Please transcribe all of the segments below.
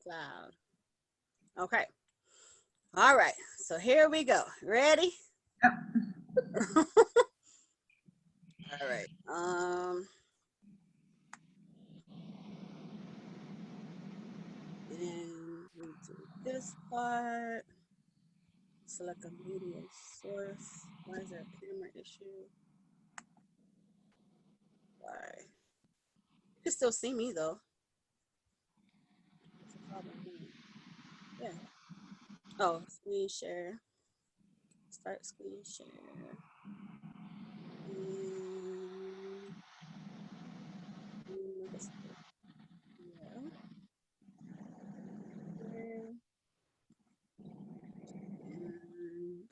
cloud. Okay. All right. So here we go. Ready? Yep. All right. And we do this part. Select a media source. Why is there a camera issue? Why? You can still see me though. What's the problem? Yeah. Oh, screen share. Start screen share. Yeah. And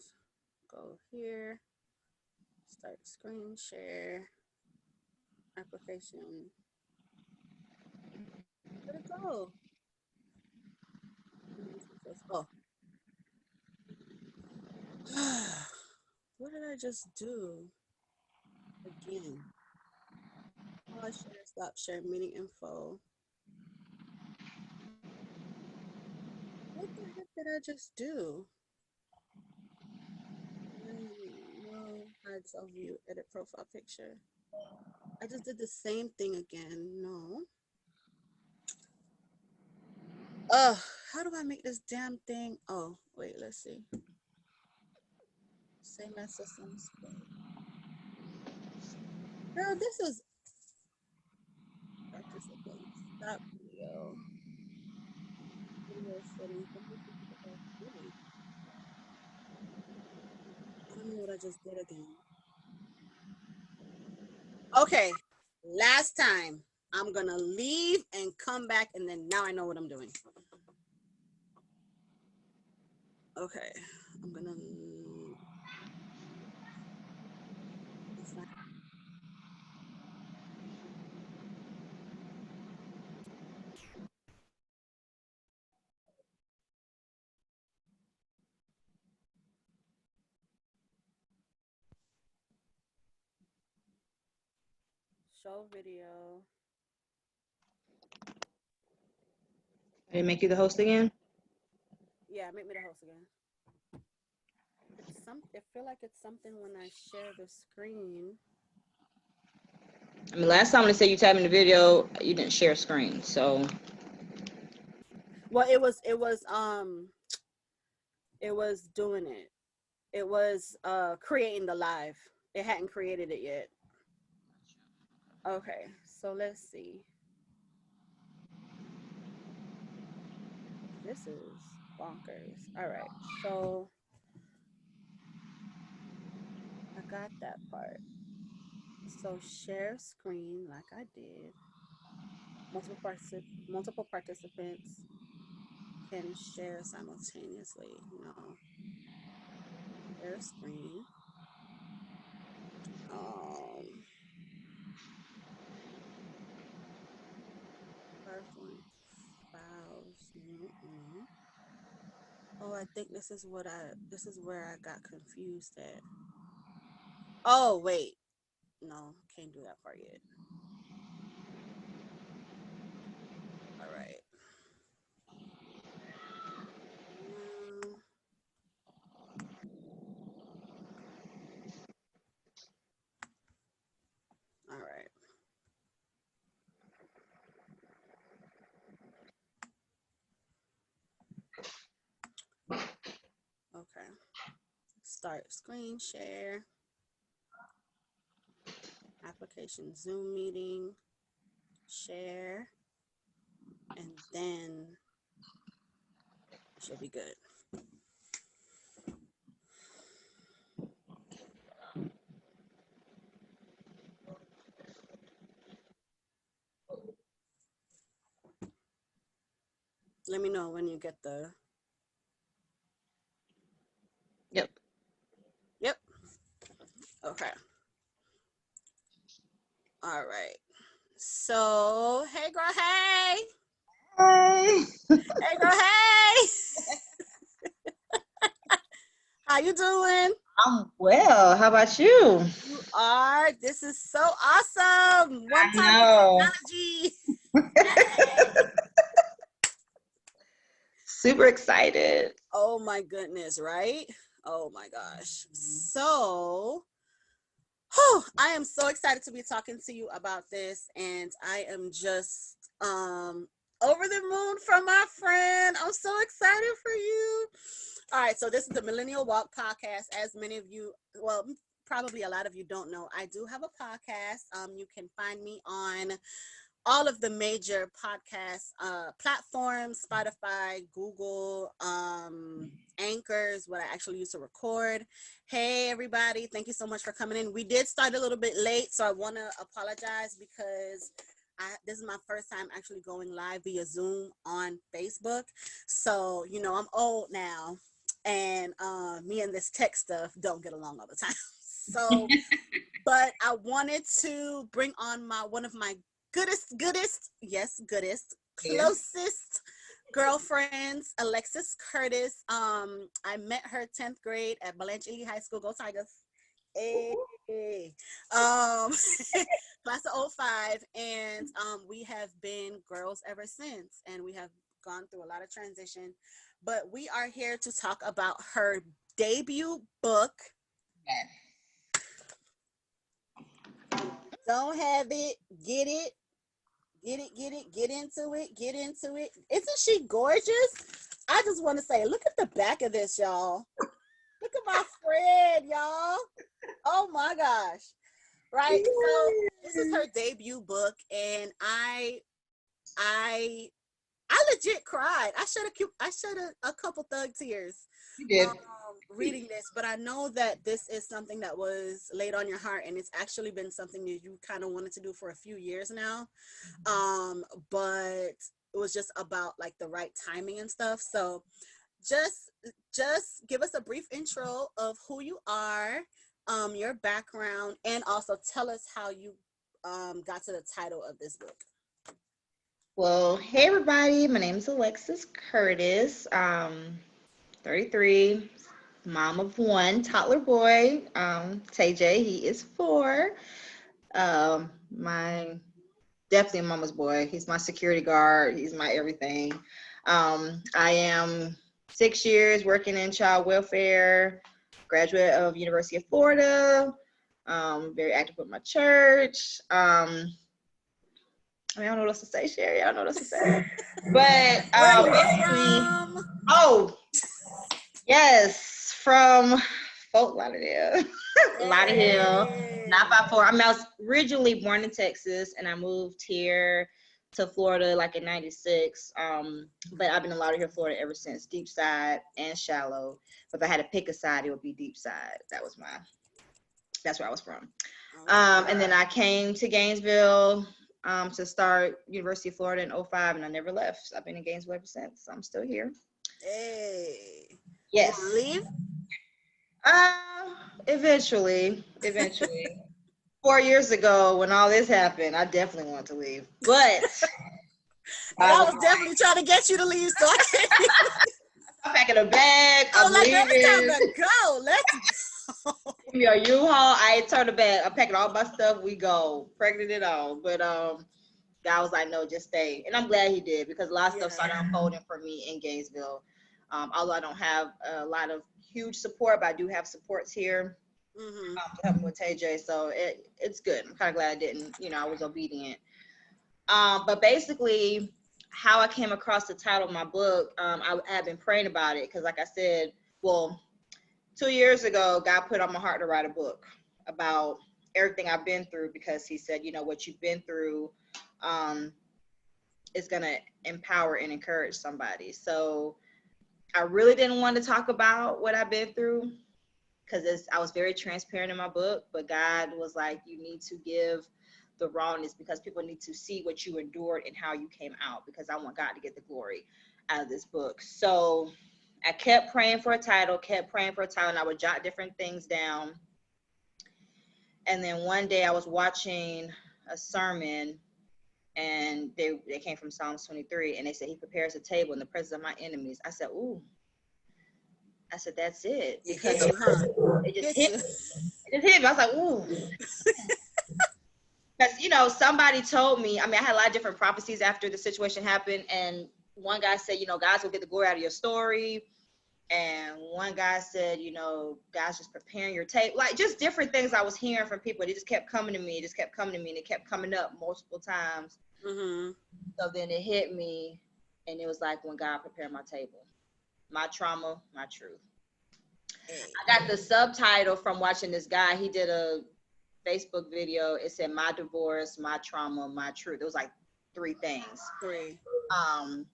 go here. Start screen share. Application. Where'd it go? Oh. What did I just do? Again. Pause share, stop share meeting info. What the heck did I just do? No, hide self view, edit profile picture. I just did the same thing again. No. How do I make this damn thing? Oh, wait, let's see. Same as systems. Girl, this is participant. Stop video. Video settings. I don't know what I just did again. Okay, last time. I'm gonna leave and come back, and then now I know what I'm doing. Okay, I'm gonna. Show video. Did it make you the host again? Yeah, make me the host again. I feel like it's something when I share the screen. I mean, last time when they said you tapped in the video, you didn't share screen, so. Well, it was doing it. It was creating the live. It hadn't created it yet. Okay, so let's see. This is bonkers. All right, so I got that part. So share screen like I did. Multiple participants can share simultaneously. No. Share screen. PowerPoint files. Oh, I think this is where I got confused at. Oh, wait. No, can't do that part yet. All right. All right. Okay. Start screen share. Application Zoom meeting. Share. And then it should be good. Let me know when you get the. Yep. Yep. Okay. All right. So, hey, girl, hey. Hey. Hey, girl, hey. How you doing? I'm well. How about you? You are. This is so awesome. One time know. technology. Super excited. Oh my goodness, right? Oh my gosh. So, I am so excited to be talking to you about this, and I am just over the moon from my friend. I'm so excited for you. All right, so this is the Millennial Walk podcast. As many of you, well, probably a lot of you don't know, I do have a podcast. You can find me on all of the major podcast platforms: Spotify, Google, Anchors, what I actually use to record. Hey everybody, thank you so much for coming in. We did start a little bit late, so I want to apologize because this is my first time actually going live via Zoom on Facebook. So I'm old now, and me and this tech stuff don't get along all the time. So but I wanted to bring on my one of my goodest, Yeah. closest girlfriends, Alexis Curtis. I met her 10th grade at Blanche High School. Go Tigers. Hey. Um, class of '05, and we have been girls ever since, and we have gone through a lot of transition. But we are here to talk about her debut book. Don't have it, get it, get into it. Isn't she gorgeous? I just want to say, look at the back of this, y'all. Look at my friend, y'all. Oh my gosh. Right? So this is her debut book, and I I legit cried. I shed a couple thug tears You um, did. reading this, but I know that this is something that was laid on your heart, and it's actually been something that you kind of wanted to do for a few years now. um but it was just about like the right timing and stuff. So just just give us a brief intro of who you are, your background, and also tell us how you got to the title of this book. Well, hey everybody, my name is Alexis Curtis. 33, mom of one toddler boy. TJ, he is 4. My definitely a mama's boy. He's my security guard. He's my everything. I am 6 years working in child welfare. Graduate of University of Florida. Very active with my church. I don't know what else to say, Sherry. I don't know what else to say. But Where are you basically, from? oh yes, from Fort Lauderdale, Lauderdale, not Hey. by four. I was originally born in Texas, and I moved here to Florida like in '96. But I've been in Lauderdale, Florida ever since. Deep side and shallow. But if I had to pick a side, it would be deep side. That's where I was from. Okay. And then I came to Gainesville to start University of Florida in '05, and I never left. I've been in Gainesville ever since. So I'm still here. Hey. You want to Yes. leave? Eventually. 4 years ago, when all this happened, I definitely wanted to leave. But And I I was was definitely trying to get you to leave, so I can't. I'm packing a bag. I I'm was like, girl, it's time leaving. to go. Let's go. Give me a U-Haul. I ain't turned a bag. I'm packing all my stuff. We go. Pregnant and all. But God was like, no, just stay. And I'm glad he did, because a lot of stuff Yeah. started unfolding for me in Gainesville. Although I don't have a lot of huge support, but I do have supports here Mm-hmm. to help me with TJ. So it's good. I'm kind of glad I didn't, I was obedient. But basically, how I came across the title of my book, I have been praying about it because, like I said, well, 2 years ago, God put on my heart to write a book about everything I've been through, because he said, what you've been through is going to empower and encourage somebody. So I really didn't want to talk about what I've been through because I was very transparent in my book, but God was like, you need to give the rawness, because people need to see what you endured and how you came out, because I want God to get the glory out of this book. So I kept praying for a title, and I would jot different things down. And then one day I was watching a sermon, and they came from Psalms 23, and they said, he prepares a table in the presence of my enemies. I said, ooh. I said, that's it. It Because hit you, huh? it just Hit hit you. me. It just hit me. I was like, ooh. Because, somebody told me, I mean, I had a lot of different prophecies after the situation happened, and one guy said, God's will get the glory out of your story. And one guy said, God's just preparing your tape. Like, just different things I was hearing from people. They just kept coming to me. It just kept coming to me. And it kept coming up multiple times. Mm-hmm. So then it hit me. And it was like, when God prepared my table. My trauma, my truth. Hey. I got the subtitle from watching this guy. He did a Facebook video. It said, my divorce, my trauma, my truth. It was like 3 things. 3. Um,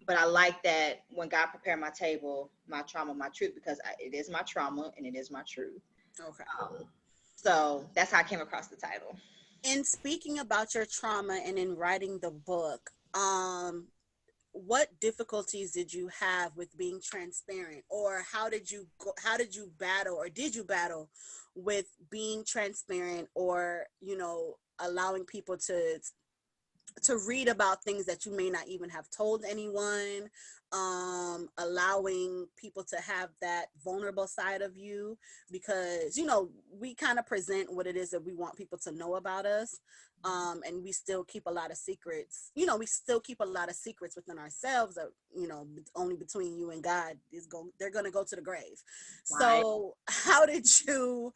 but I like that when God prepared my table, my trauma, my truth, because it is my trauma and it is my truth. Okay. So that's how I came across the title. In speaking about your trauma and in writing the book, what difficulties did you have with being transparent, or how did you battle, or did you battle with being transparent, or allowing people to read about things that you may not even have told anyone, allowing people to have that vulnerable side of you, because we kind of present what it is that we want people to know about us, and we still keep a lot of secrets. We still keep a lot of secrets within ourselves that only between you and God they're going to go to the grave. Right. So how did you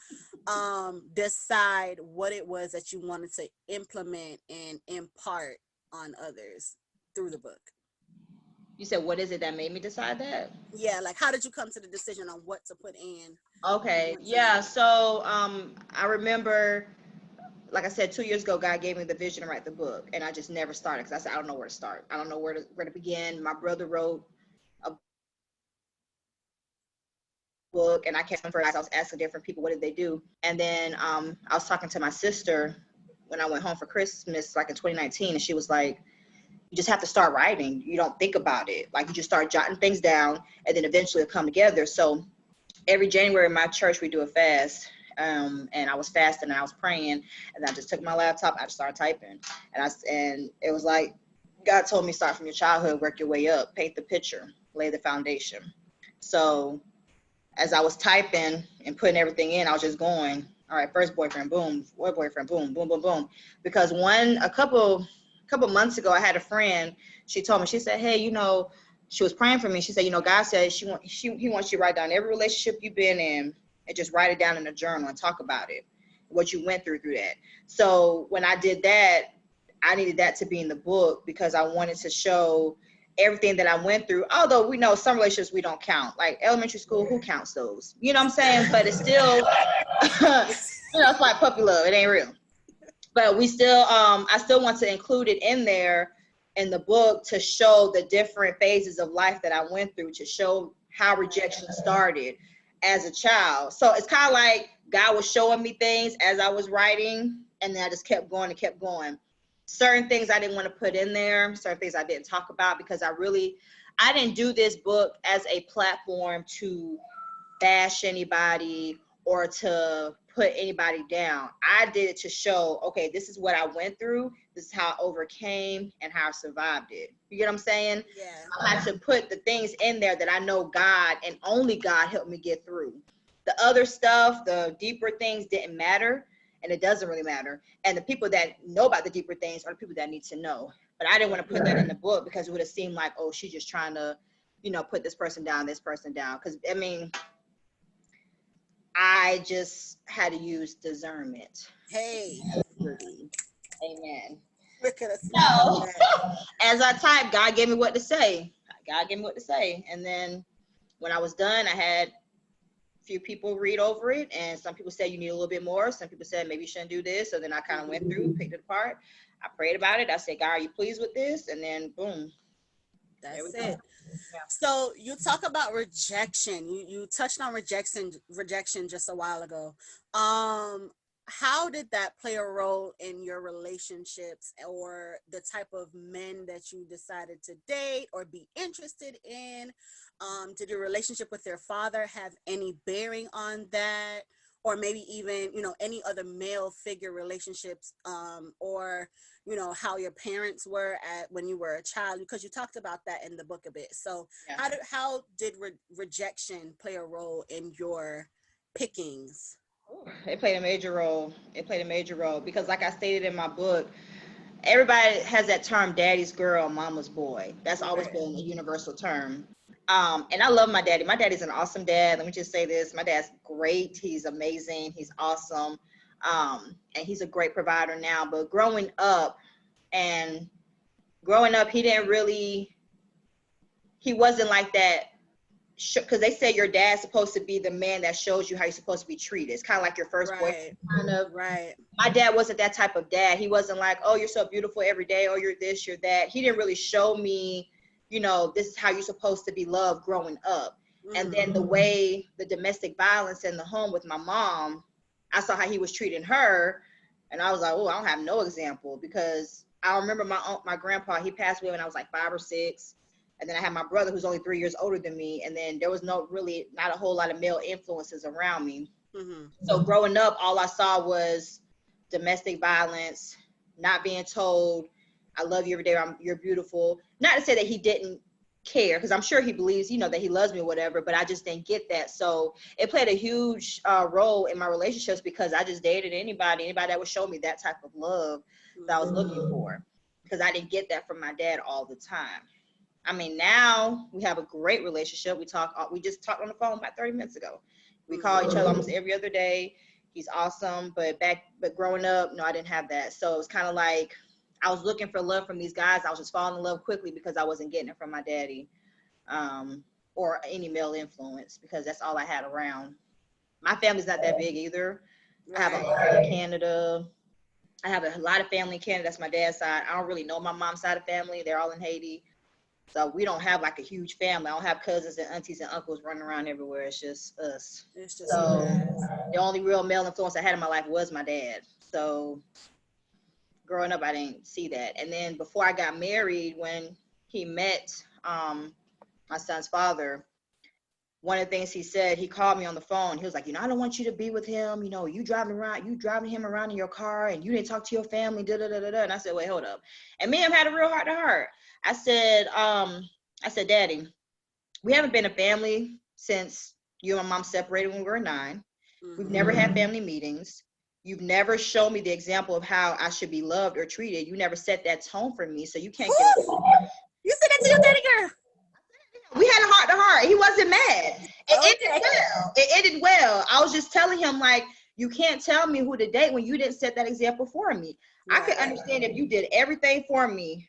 decide what it was that you wanted to implement and impart on others through the book? You said, what is it that made me decide that? Yeah, like how did you come to the decision on what to put in and Okay. what to Yeah. not? So I remember, like I said, 2 years ago, God gave me the vision to write the book, and I just never started because I said, I don't know where to start. I don't know where to begin. My brother wrote a book, and I kept for I was asking different people, what did they do? And then I was talking to my sister when I went home for Christmas, like in 2019, and she was like, you just have to start writing. You don't think about it. Like, you just start jotting things down, and then eventually it'll come together. So every January in my church, we do a fast. And I was fasting and I was praying, and I just took my laptop. I just started typing, and it was like God told me, start from your childhood, work your way up, paint the picture, lay the foundation. So as I was typing and putting everything in, I was just going, all right, first boyfriend, boom, boyfriend, boom, boom, boom, boom. Because a couple months ago, I had a friend. She told me, she said, hey, she was praying for me. She said, God said he wants you to write down every relationship you've been in and just write it down in a journal and talk about it, what you went through that. So when I did that, I needed that to be in the book because I wanted to show everything that I went through. Although we know some relationships we don't count, like elementary school, who counts those? You know what I'm saying? But it's still, it's like puppy love. It ain't real. But we still, I still want to include it in there in the book to show the different phases of life that I went through, to show how rejection started as a child. So it's kind of like God was showing me things as I was writing, and then I just kept going and kept going. Certain things I didn't want to put in there, certain things I didn't talk about, because I didn't do this book as a platform to bash anybody or to put anybody down. I did it to show, okay, this is what I went through, this is how I overcame and how I survived it. You get what I'm saying? Yeah. I had to put the things in there that I know God and only God helped me get through. The other stuff, the deeper things didn't matter, and it doesn't really matter. And the people that know about the deeper things are the people that need to know. But I didn't want to put that in the book because it would have seemed like, oh, she's just trying to, put this person down. Because, I just had to use discernment. Hey, Amen. look at us now. So, as I typed, God gave me what to say. And then when I was done, I had a few people read over it, and some people said you need a little bit more. Some people said maybe you shouldn't do this. So then I kind of went through, picked it apart. I prayed about it. I said, God, are you pleased with this? And then boom, there we That's go. it. So you talk about rejection. You touched on rejection just a while ago. How did that play a role in your relationships, or the type of men that you decided to date or be interested in? Did your relationship with your father have any bearing on that? Or maybe even, any other male figure relationships, or how your parents were at when you were a child, because you talked about that in the book a bit. So Yeah. how did rejection play a role in your pickings? It played a major role. Because, like I stated in my book, everybody has that term, daddy's girl, mama's boy. That's always Right. been a universal term. And I love my daddy. My daddy's an awesome dad. Let me just say this. My dad's great. He's amazing. He's awesome. And he's a great provider now. But and growing up, he wasn't like that. Because they say your dad's supposed to be the man that shows you how you're supposed to be treated. It's kind of like your first boyfriend, Right. kind of. Right. My dad wasn't that type of dad. He wasn't like, oh, you're so beautiful every day, or you're this, you're that. He didn't really show me, this is how you're supposed to be loved growing up. And Mm-hmm. then the way the domestic violence in the home with my mom, I saw how he was treating her, and I was like, oh, I don't have no example, because I remember my grandpa, he passed away when I was like 5 or 6. And then I had my brother who's only 3 years older than me. And then there was not a whole lot of male influences around me. Mm-hmm. So growing up, all I saw was domestic violence, not being told, I love you every day, you're beautiful. Not to say that he didn't care, because I'm sure he believes, that he loves me or whatever, but I just didn't get that. So it played a huge role in my relationships, because I just dated anybody that would show me that type of love that I was looking for, because I didn't get that from my dad all the time. I mean, now we have a great relationship. We just talked on the phone about 30 minutes ago. We call each other almost every other day. He's awesome. But growing up, no, I didn't have that. So it's kind of like I was looking for love from these guys. I was just falling in love quickly because I wasn't getting it from my daddy, or any male influence, because that's all I had around. My family's not that big either. I have a Right. mom in Canada. I have a lot of family in Canada. That's my dad's side. I don't really know my mom's side of family. They're all in Haiti. So we don't have like a huge family. I don't have cousins and aunties and uncles running around everywhere. It's just us. It's just you So guys. the only real male influence I had in my life was my dad. So growing up, I didn't see that. And then before I got married, when he met my son's father, one of the things he said, he called me on the phone. He was like, I don't want you to be with him. You driving him around in your car, and you didn't talk to your family, da da da da da. And I said, wait, hold up. And me and him had a real heart to heart. I said, Daddy, we haven't been a family since you and my mom separated when we were 9. We've Mm-hmm. never had family meetings. You've never shown me the example of how I should be loved or treated. You never set that tone for me, so you can't get. You said that to your daddy, girl. We had a heart to heart. He wasn't mad. It ended Okay. well. It ended well. I was just telling him, like, you can't tell me who to date when you didn't set that example for me. I could Right. understand if you did everything for me.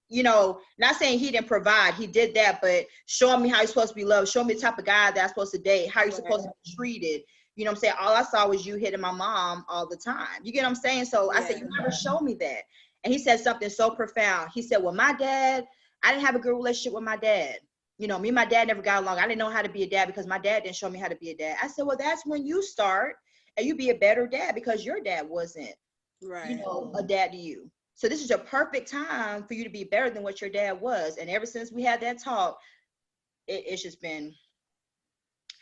Not saying he didn't provide, he did that, but showing me how you're supposed to be loved, showing me the type of guy that I'm supposed to date, how you're supposed to be treated. You know what I'm saying? All I saw was you hitting my mom all the time. You get what I'm saying? So I said, Yeah. you never show me that. And he said something so profound. He said, well, my dad, I didn't have a good relationship with my dad. Me and my dad never got along. I didn't know how to be a dad because my dad didn't show me how to be a dad. I said, well, that's when you start and you be a better dad, because your dad wasn't, Right. a dad to you. So this is a perfect time for you to be better than what your dad was. And ever since we had that talk, it's just been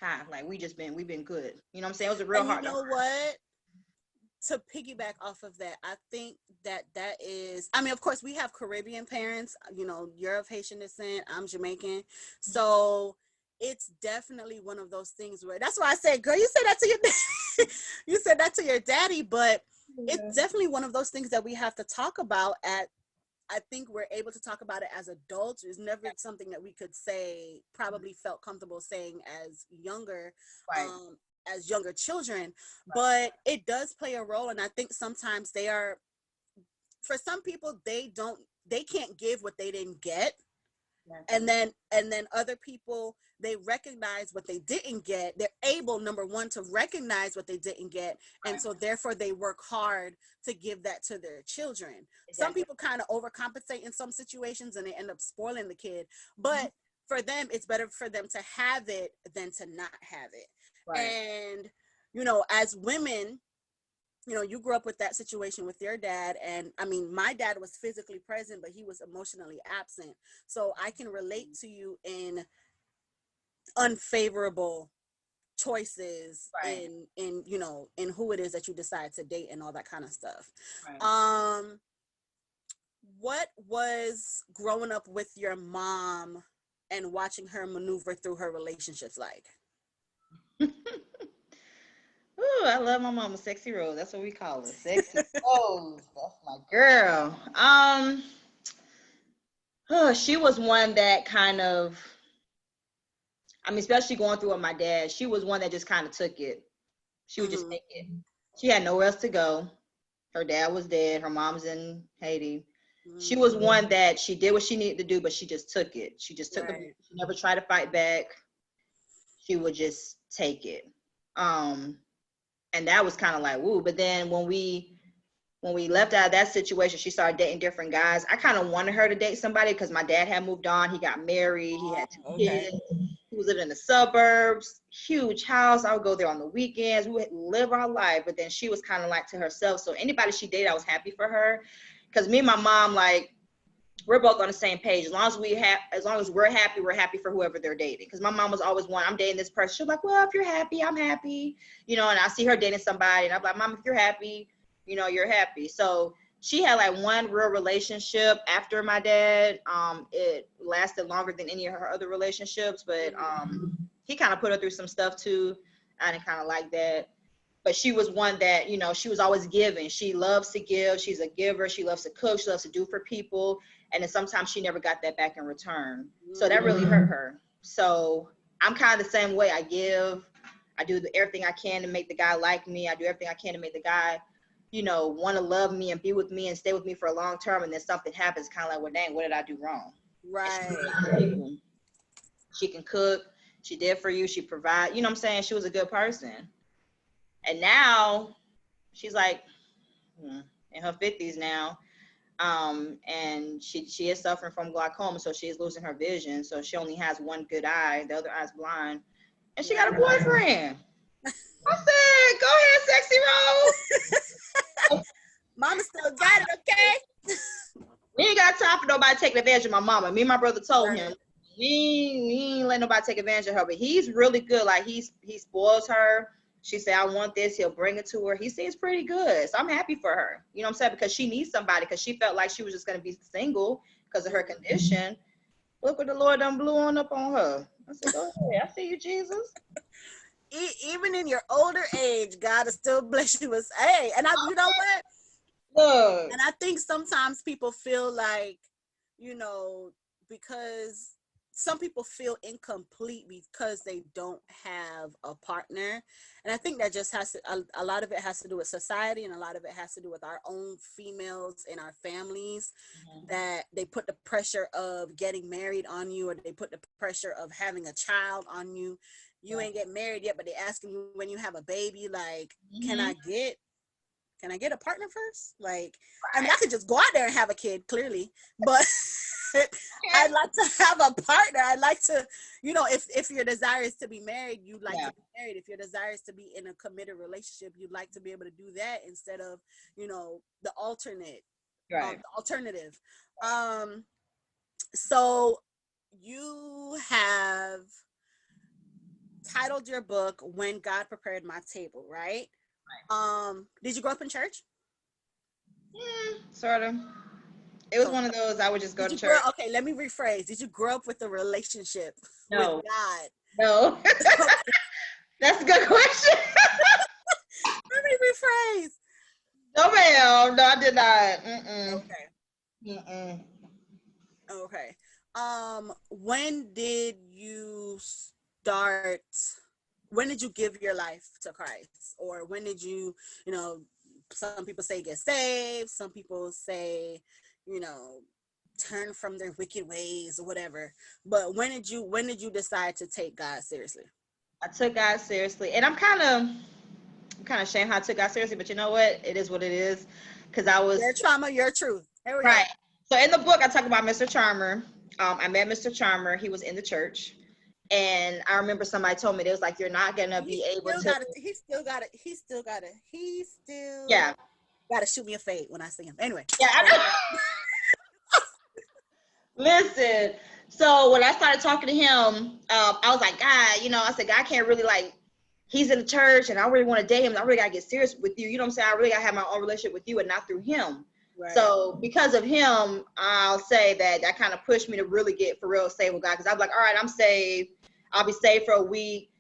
high. Like we've been good. You know what I'm saying? It was a real And you heart to know heart. what? To piggyback off of that, I think that is, I mean, of course, we have Caribbean parents. You're of Haitian descent, I'm Jamaican. So it's definitely one of those things where, that's why I said, girl, you said that to your you said that to your daddy, but it's definitely one of those things that we have to talk about at, I think we're able to talk about it as adults. It's never something that we could say, probably felt comfortable saying Right. as younger children, but it does play a role. And I think sometimes for some people, they can't give what they didn't get. And then other people, they recognize what they didn't get. They're able, number one, to recognize what they didn't get, and Right. so therefore they work hard to give that to their children. Some Exactly. people kind of overcompensate in some situations and they end up spoiling the kid, but for them, it's better for them to have it than to not have it. Right. And as women, you grew up with that situation with your dad. And I mean, my dad was physically present, but he was emotionally absent. So I can relate to you in unfavorable choices Right. in who it is that you decide to date and all that kind of stuff. Right. Um, what was growing up with your mom and watching her maneuver through her relationships like? Ooh, I love my mama, Sexy Rose. That's what we call her, Sexy Rose. That's my girl. She was one that kind of, I mean, especially going through with my dad, she was one that just kind of took it. She would just Mm-hmm. take it. She had nowhere else to go. Her dad was dead. Her mom's in Haiti. She was Mm-hmm. one that she did what she needed to do, but she just took it. She just took the. Right. She never tried to fight back. She would just take it. Um, and that was kind of like woo. But then when we left out of that situation, she started dating different guys. I kind of wanted her to date somebody because my dad had moved on. He got married. He had 2 Okay. kids. He was living in the suburbs, huge house. I would go there on the weekends. We would live our life. But then she was kind of like to herself. So anybody she dated, I was happy for her. Because me and my mom, like, we're both on the same page. As long as we're happy for whoever they're dating. Because my mom was always one, I'm dating this person. She's like, well, if you're happy, I'm happy. You know, and I see her dating somebody, and I'm like, Mom, if you're happy, you know, you're happy. So she had like one real relationship after my dad. It lasted longer than any of her other relationships, but he kind of put her through some stuff too. I didn't kind of like that. But she was one that, you know, she was always giving. She loves to give. She's a giver. She loves to cook. She loves to do for people. And then sometimes she never got that back in return. So that really hurt her. So I'm kind of the same way. I give. I do everything I can to make the guy like me. I do everything I can to make the guy, you know, want to love me and be with me and stay with me for a long term. And then something happens, kind of like, well, dang, what did I do wrong? And she Right. people. She can cook. She did for you. She provide. You know what I'm saying? She was a good person. And now she's like in her 50s now, and she is suffering from glaucoma, so she is losing her vision. So she only has one good eye, the other eye's blind, and she got a Right. boyfriend. I said, "Go ahead, Sexy Rose. Mama still got it, okay? We ain't got time for nobody taking advantage of my mama." Me and my brother told him Right. we ain't let nobody take advantage of her, but he's really good. Like he spoils her. She said, I want this. He'll bring it to her. He seems pretty good. So I'm happy for her. You know what I'm saying? Because she needs somebody, because she felt like she was just going to be single because of her condition. Look what the Lord done blew on her. I said, go ahead. I see you, Jesus. Even in your older age, God is still bless you with, hey, and you know what? Look. And I think sometimes people feel like, you know, because some people feel incomplete because they don't have a partner. And I think that just has to, a lot of it has to do with society, and a lot of it has to do with our own females in our families, that they put the pressure of getting married on you, or they put the pressure of having a child on you. You ain't get married yet, but they asking you when you have a baby, like, can Mm-hmm. I get can I get a partner first? Like, I mean, I could just go out there and have a kid, clearly, but I'd Okay. like to have a partner. I'd like to, you know, if your desire is to be married, you'd like Yeah. to be married. If your desire is to be in a committed relationship, you'd like to be able to do that instead of, you know, Right. the alternative. Um, so you have titled your book "When God Prepared My Table," right? Did you grow up in church? Sort of. It was Okay. one of those I would just go Did to you grow? church. Okay, let me rephrase. Did you grow up with a relationship with No. God? No. Okay, That's a good question. let me rephrase. No, ma'am. No, I did not. Mm-mm. Okay, Mm-mm. okay. When did you start? When did you give your life to Christ, or when did you, you know, some people say get saved, some people say, you know, turn from their wicked ways or whatever. But when did you decide to take God seriously? I took God seriously, and I'm kind of ashamed how I took God seriously. But you know what? It is what it is. Because I Your was trauma, your truth. Here we right. go. So in the book, I talk about Mr. Charmer. I met Mr. Charmer. He was in the church, and I remember somebody told me, they was like, "You're not gonna He be able still to." got it. He still got it. He still got it. He still Yeah. got to shoot me a fade when I see him. Anyway, Yeah. I know. Listen, so when I started talking to him, I was like, God, I said, God can't really like, he's in the church and I really want to date him. And I really got to get serious with you. You know what I'm saying? I really got to have my own relationship with you and not through him. right. So because of him, I'll say that kind of pushed me to really get for real saved with God. Cause I'm like, all right, I'm saved. I'll be saved for a week.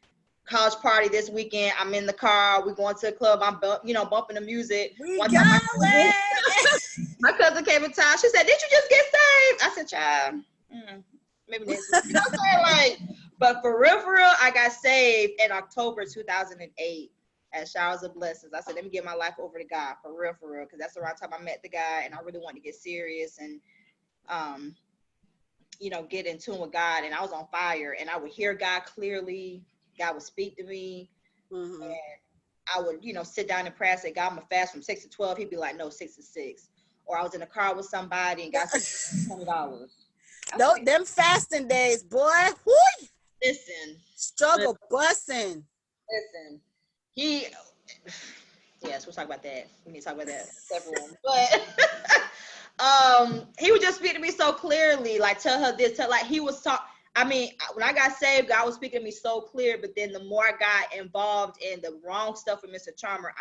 college party this weekend. I'm in the car. We're going to the club. I'm bumping the music. We One time going. my cousin came in town. She said, "Did you just get saved?" I said, "Child, maybe next week." You know what I'm saying? Like, but for real, I got saved in October 2008 at Showers of Blessings. I said, let me get my life over to God for real, because that's around the time I met the guy, and I really wanted to get serious and get in tune with God. And I was on fire, and I would hear God clearly. God would speak to me, and I would, sit down and pray. I said, God, I'm gonna fast from 6 to 12. He'd be like, no, 6 to 6. Or I was in a car with somebody, and God said, $20. No, them fasting days, boy. Whoo! Listen, Struggle busing. listen. Yes, we'll talk about that. We need to talk about that separate one. But he would just speak to me so clearly, like tell her this, like he was talk. I mean, when I got saved, God was speaking to me so clear. But then the more I got involved in the wrong stuff with Mr. Charmer,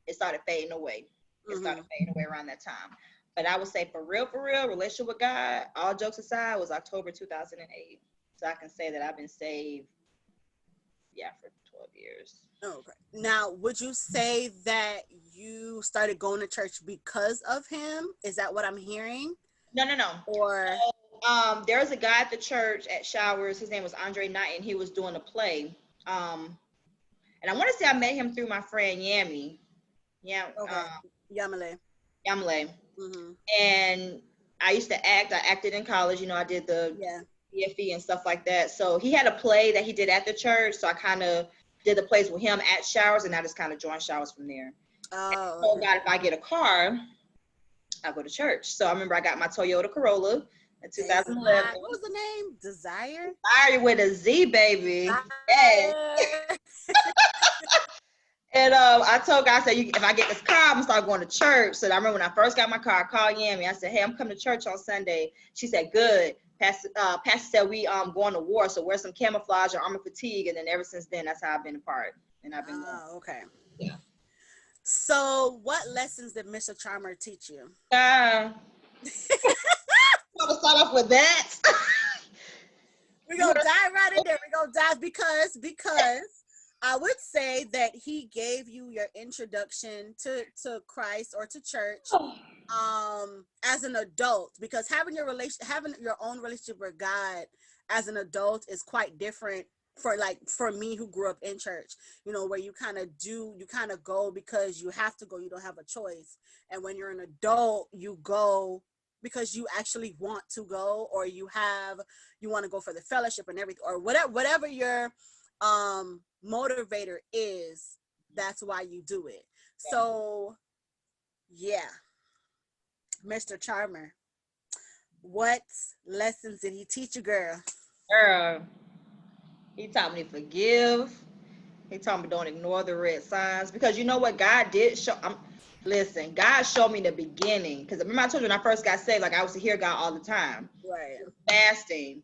it started fading away. It started fading away around that time. But I would say for real, relationship with God, all jokes aside, was October 2008. So I can say that I've been saved, for 12 years. Okay. Now, would you say that you started going to church because of him? Is that what I'm hearing? No. Or there was a guy at the church at Showers. His name was Andre Knight, and he was doing a play. And I want to say I met him through my friend Yami. Yeah. okay. Yamale. Yamale. And I used to act. I acted in college. I did the BFE and stuff like that. So he had a play that he did at the church. So I kind of did the plays with him at Showers, and I just kind of joined Showers from there. Oh. So God, if I get a car, I go to church. So I remember I got my Toyota Corolla in 2011. What was the name? Desire? Desire with a Z, baby. Yes. And I told God, I said, if I get this car, I'm gonna start going to church. So I remember when I first got my car, I called Yami. I said, hey, I'm coming to church on Sunday. She said, good. Pastor said we going to war, so wear some camouflage or armor fatigue. And then ever since then, that's how I've been a part. And I've been going. Okay. Yeah. So what lessons did Mr. Charmer teach you? I'm gonna start off with that. We're gonna dive right in there. We're gonna dive because I would say that he gave you your introduction to Christ or to church as an adult, because having your own relationship with God as an adult is quite different for me who grew up in church, where you kind of go because you have to go, you don't have a choice. And when you're an adult, you go because you actually want to go, or you want to go for the fellowship and everything, or whatever your motivator is, that's why you do it. So yeah, Mr. Charmer, what lessons did he teach you, girl? He taught me to forgive. He taught me don't ignore the red signs, because you know what God did show. Listen, God showed me the beginning, because remember I told you when I first got saved, like I was to hear God all the time, right? Fasting,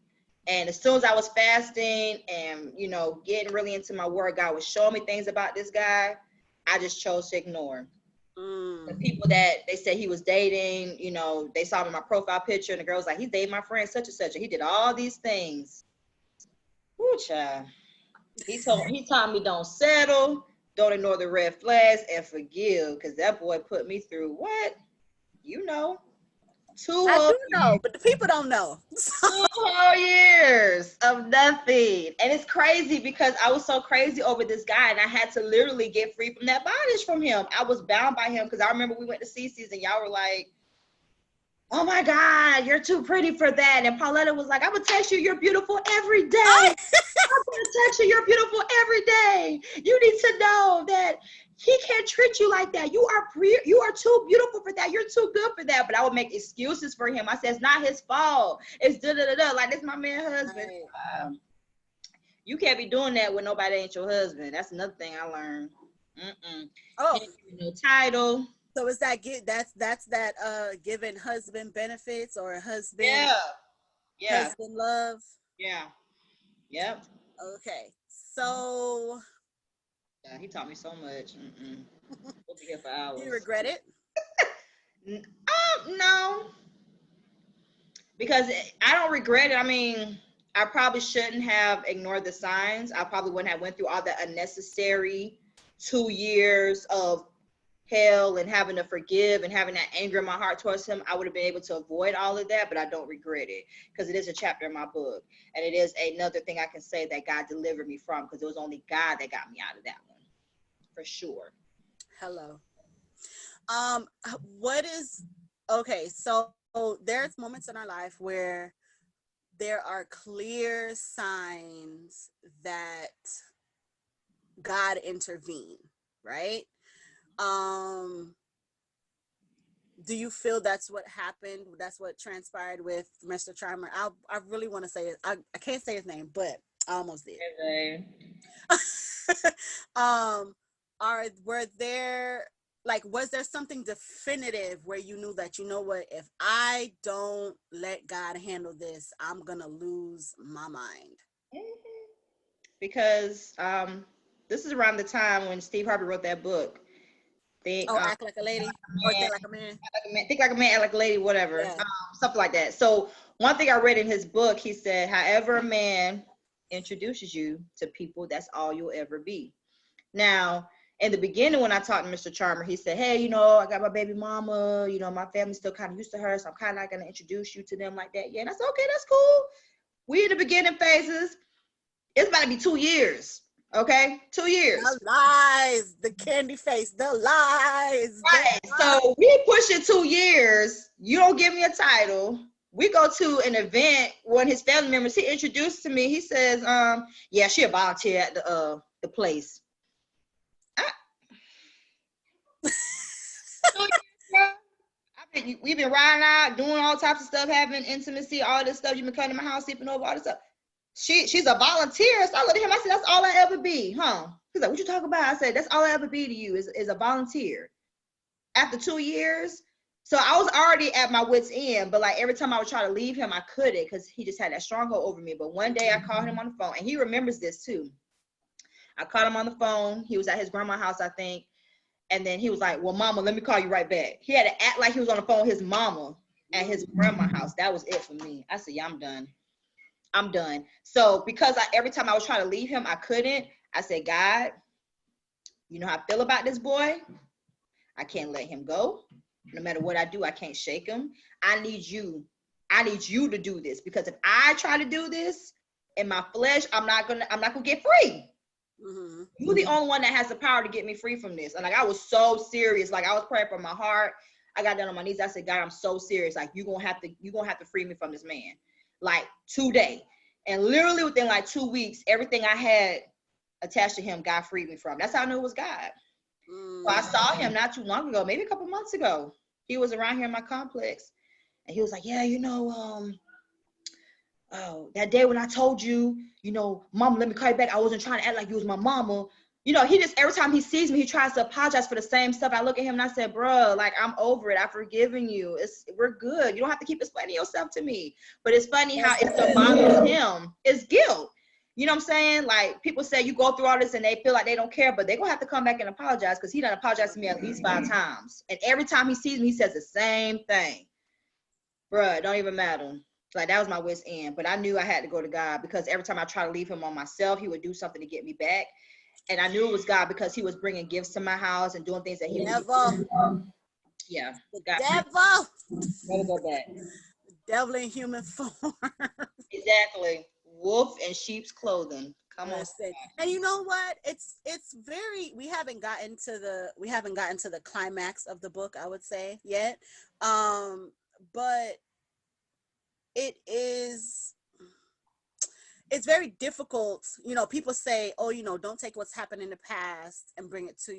and as soon as I was fasting and getting really into my word, God was showing me things about this guy. I just chose to ignore. The people that they said he was dating, they saw me in my profile picture, and the girl was like, he's dating my friend such and such, and he did all these things. Woo, child. He taught me don't settle, don't ignore the red flags, and forgive, because that boy put me through what? I do know, but the people don't know. 2 whole years of nothing. And it's crazy because I was so crazy over this guy, and I had to literally get free from that bondage from him. I was bound by him, because I remember we went to CC's and y'all were like, oh my God, you're too pretty for that. And Pauletta was like, I would text you, you're beautiful every day. I'm going to text you, you're beautiful every day. You need to know that he can't treat you like that. You are too beautiful for that. You're too good for that. But I would make excuses for him. I said, it's not his fault. It's da-da-da-da. Like, this my man husband. Right. You can't be doing that when nobody ain't your husband. That's another thing I learned. Oh, no title. So is that that's that giving husband benefits or husband husband love? Yeah. Yep. Okay. So yeah, he taught me so much. We'll be here for hours. Do you regret it? No. Because I don't regret it. I mean, I probably shouldn't have ignored the signs. I probably wouldn't have went through all the unnecessary 2 years of hell and having to forgive and having that anger in my heart towards him. I would have been able to avoid all of that, but I don't regret it because it is a chapter in my book. And it is another thing I can say that God delivered me from, because it was only God that got me out of that one, for sure. Hello. What is okay? So there's moments in our life where there are clear signs that God intervened, right? Um, do you feel that's what happened? That's what transpired with Mr. Charmer? I really want to say it. I can't say his name, but I almost did. Okay. um, were there, like, was there something definitive where you knew that, you know what, if I don't let God handle this, I'm gonna lose my mind? Because this is around the time when Steve Harvey wrote that book. Think Oh, act like a lady or man, think like a man. like a man, think like a man, act like a lady, whatever, Yeah. something like that. So one thing I read in his book, he said, however a man introduces you to people, that's all you'll ever be. Now, in the beginning, when I talked to Mr. Charmer, he said, hey, I got my baby mama, my family's still kind of used to her, so I'm kind of not going to introduce you to them like that. Yeah, and I said, okay, that's cool. We in the beginning phases. It's about to be 2 years. Okay, 2 years. The lies, the candy face, the lies, the Right. lies. So we pushing 2 years. You don't give me a title. We go to an event. One of his family members, he introduced to me. He says, yeah, she a volunteer at the place. I, 2 years, bro. We've been riding out, doing all types of stuff, having intimacy, all this stuff. You've been coming to my house, sleeping over, all this stuff. She's a volunteer. So I looked at him. I said, that's all I ever be, huh? He's like, what you talking about? I said, that's all I ever be to you is a volunteer. After 2 years. So I was already at my wit's end, but like every time I would try to leave him, I couldn't because he just had that stronghold over me. But one day I called him on the phone, and he remembers this too. I called him on the phone. He was at his grandma's house, I think. And then he was like, well, mama, let me call you right back. He had to act like he was on the phone with his mama at his grandma's house. That was it for me. I said, yeah, I'm done. I'm done. So because every time I was trying to leave him, I couldn't. I said, God, you know how I feel about this boy? I can't let him go. No matter what I do, I can't shake him. I need you. I need you to do this, because if I try to do this in my flesh, I'm not gonna get free. Mm-hmm. You're the only one that has the power to get me free from this. And like I was so serious. Like I was praying from my heart. I got down on my knees. I said, God, I'm so serious. Like you're gonna have to free me from this man. Like today. And literally within like 2 weeks, everything I had attached to him, God freed me from. That's how I knew it was God. So I saw him not too long ago, maybe a couple months ago. He was around here in my complex, and he was like, yeah, oh, that day when I told you, mama, let me call you back. I wasn't trying to act like you was my mama. He just, every time he sees me, he tries to apologize for the same stuff. I look at him and I said, bro, like, I'm over it. I've forgiven you. We're good. You don't have to keep explaining yourself to me. But it's funny how it still bothers him. It's guilt. You know what I'm saying? Like, people say you go through all this and they feel like they don't care, but they're going to have to come back and apologize, because he done apologized to me at least 5 times. And every time he sees me, he says the same thing. Bruh, it don't even matter. Like, that was my wit's end. But I knew I had to go to God, because every time I try to leave him on myself, he would do something to get me back. And I knew it was God, because he was bringing gifts to my house and doing things that he didn't. Yeah, The God, devil. never go back. The devil in human form. Exactly. Wolf in sheep's clothing. Come on. Listen, and you know what? It's very. We haven't gotten to the climax of the book, I would say, yet. But it is. It's very difficult. People say, "Oh, don't take what's happened in the past and bring it to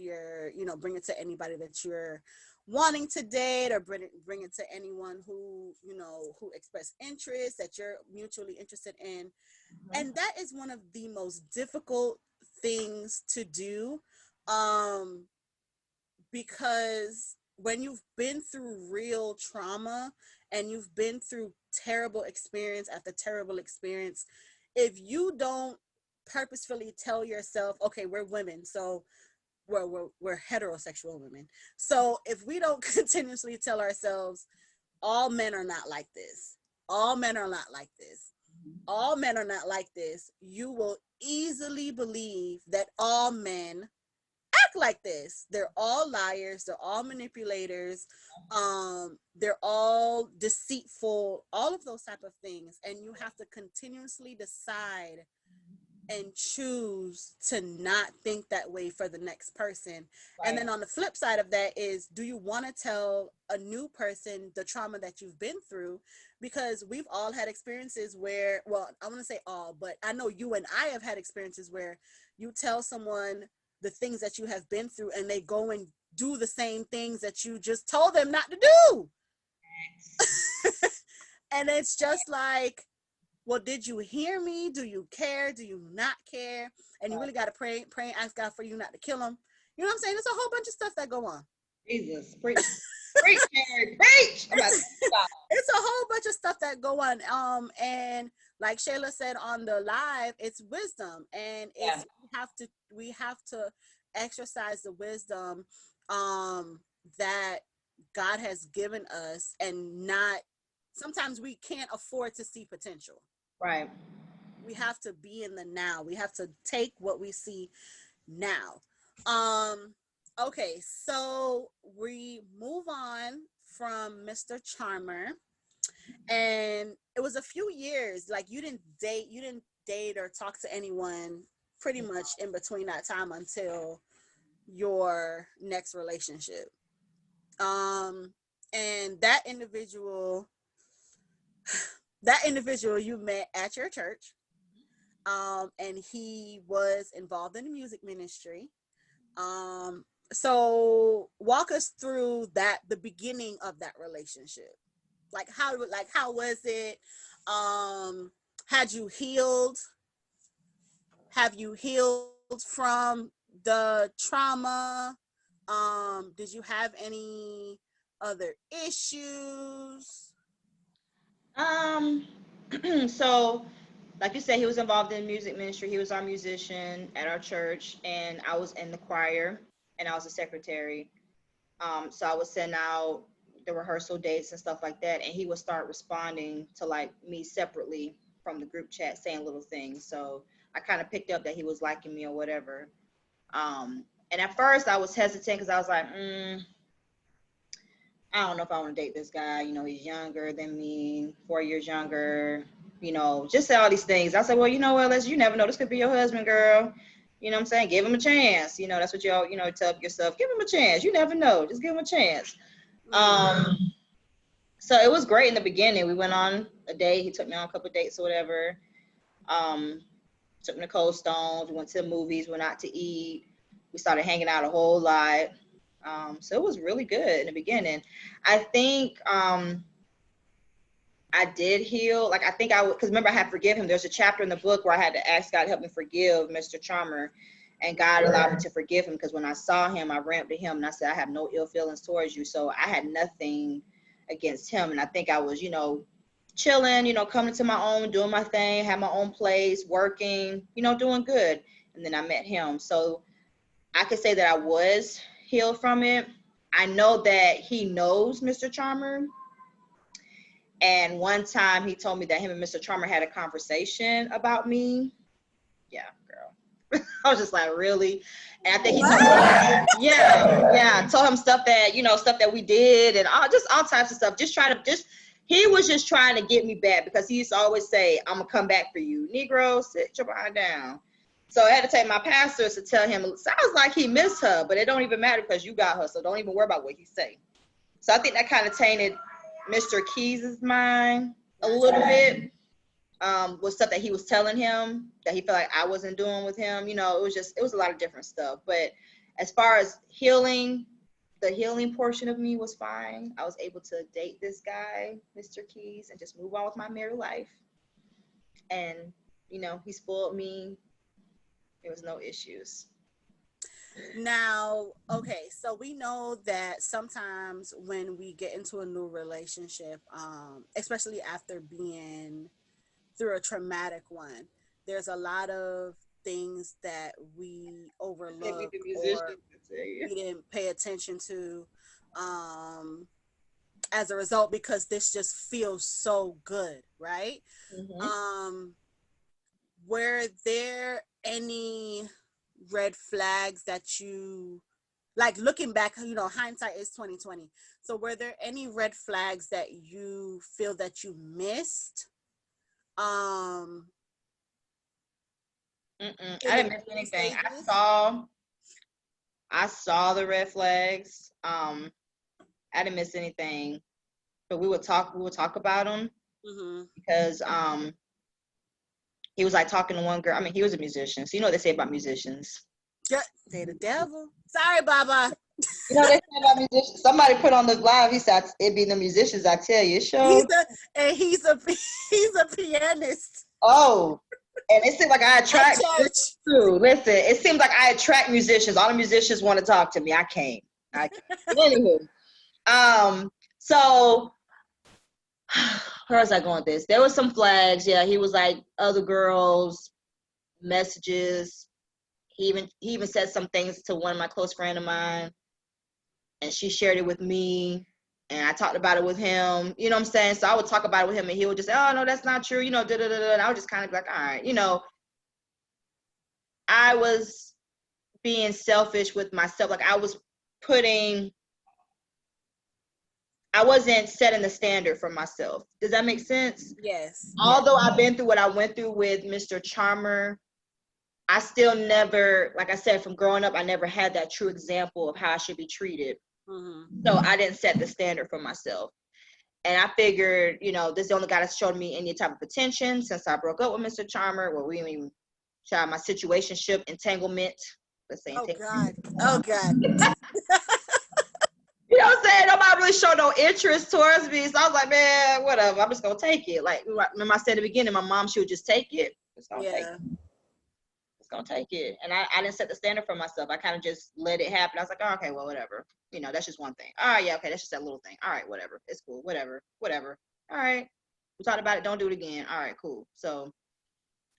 bring it to anybody that you're wanting to date, or bring it to anyone who express interest that you're mutually interested in." And that is one of the most difficult things to do, um, because when you've been through real trauma and you've been through terrible experience after terrible experience, if you don't purposefully tell yourself, okay, we're women, so we're heterosexual women, so if we don't continuously tell ourselves, all men are not like this, all men are not like this, all men are not like this, you will easily believe that all men act like this. They're all liars, they're all manipulators, they're all deceitful, all of those type of things. And you have to continuously decide and choose to not think that way for the next person. And Right. then on the flip side of that is, do you want to tell a new person the trauma that you've been through? Because we've all had experiences where, well, I want to say all, but I know you and I have had experiences where you tell someone the things that you have been through and they go and do the same things that you just told them not to do. And it's just like, well, did you hear me? Do you care? Do you not care? And you Right. really got to pray and ask God for you not to kill him. You know what I'm saying? There's a whole bunch of stuff that go on. Jesus, preach, preach, Mary, preach. I'm about to stop. It's a whole bunch of stuff that go on. And like Shayla said on the live, it's wisdom, and Yeah. it's we have to exercise the wisdom um that God has given us, and not, sometimes we can't afford to see potential. Right. We have to be in the now. We have to take what we see now. Um, okay, so we move on from Mr. Charmer, and it was a few years. Like, you didn't date or talk to anyone pretty much in between that time until your next relationship. Um, and that individual you met at your church, and he was involved in the music ministry. Um, so walk us through that, the beginning of that relationship. How was it? Um, had you healed? Have you healed from the trauma? Did you have any other issues? Um, so like you said, he was involved in music ministry. He was our musician at our church, and I was in the choir, and I was a secretary. So I would send out the rehearsal dates and stuff like that, and he would start responding to like me separately from the group chat, saying little things. So I kind of picked up that he was liking me or whatever. And at first I was hesitant because I was like, I don't know if I want to date this guy. He's younger than me, 4 years younger. Just say all these things. I said, well, you know what, Les, you never know. This could be your husband, girl. You know what I'm saying? Give him a chance. That's what y'all, tell yourself. Give him a chance. You never know. Just give him a chance. Mm. So it was great in the beginning. We went on a date. He took me on a couple of dates or whatever. Um, Took me to Cold Stones. We went to the movies. Went out to eat. We started hanging out a whole lot. So it was really good in the beginning. I think I did heal. Like I think I would, because remember I had to forgive him. There's a chapter in the book where I had to ask God to help me forgive Mr. Charmer, and God allowed me to forgive him because when I saw him, I ran up to him and I said, I have no ill feelings towards you. So I had nothing against him, and I think I was, chilling, coming to my own, doing my thing, had my own place, working, doing good. And then I met him. So I could say that I was healed from it. I know that he knows Mr. Charmer. And one time he told me that him and Mr. Charmer had a conversation about me. Yeah, girl. I was just like, really? And I think he told me, What? yeah, told him stuff that, stuff that we did and all types of stuff. He was just trying to get me back because he used to always say, I'm going to come back for you. Negro, sit your behind down. So I had to take my pastors to tell him, it sounds like he missed her, but it don't even matter because you got her. So don't even worry about what he say. So I think that kind of tainted Mr. Keys's mind a little Gotcha. bit, with stuff that he was telling him that he felt like I wasn't doing with him. It was a lot of different stuff. But as far as healing, the healing portion of me was fine. I was able to date this guy, Mr. Keys, and just move on with my married life. And, he spoiled me. There was no issues. Now, okay, so we know that sometimes when we get into a new relationship, especially after being through a traumatic one, there's a lot of things that we Sent me overlook the or musicians to tell you. we didn't pay attention to. Um, as a result because this just feels so good, right? Mm-hmm. Um, were there any red flags that you like looking back, hindsight is 2020. So were there any red flags that you feel that you missed um I in the didn't miss beginning anything. stages? I saw the red flags. I didn't miss anything, but we would talk about them Mm-hmm. because he was like talking to one girl. I mean, he was a musician, so you know what they say about musicians. Yeah, they the devil. Sorry, Baba. You know what they say about musicians. Somebody put on the live. He said it be the musicians. I tell you, it He's showed. a and he's a he's a pianist Oh, and it seemed like I at attract church. too. Listen, it seems like I attract musicians. All the musicians want to talk to me. I can't. I can't. But anywho, so where was I going with this? There was some flags. Yeah, he was like other girls, messages. He even said some things to one of my close friend of mine, and she shared it with me, and I talked about it with him. You know what I'm saying? So I would talk about it with him, and he would just say, "Oh no, that's not true." You know, da da da da. And I would just kind of be like, "All right," you know. I was being selfish with myself. Like putting, I wasn't setting the standard for myself. Does that make sense? Yes, yes. Although I've been through what I went through with Mr. Charmer, I still never, like I said, from growing up, I never had that true example of how I should be treated. Mm-hmm. So I didn't set the standard for myself. And I figured, this is the only guy that's showed me any type of attention since I broke up with Mr. Charmer. Well, we didn't even try my situationship entanglement. Let's say Oh entanglement. God. Oh God. You know what I'm saying? Nobody really showed no interest towards me. So I was like, man, whatever. I'm just gonna take it. Like remember I said at the beginning, my mom, she would just take it. Just gonna take Yeah. it. Just gonna take it. And I didn't set the standard for myself. I kind of just let it happen. I was like, oh, okay, well, whatever. That's just one thing. All right, yeah, okay, that's just that little thing. All right, whatever. It's cool. Whatever. Whatever. All right. We talked about it. Don't do it again. All right, cool. So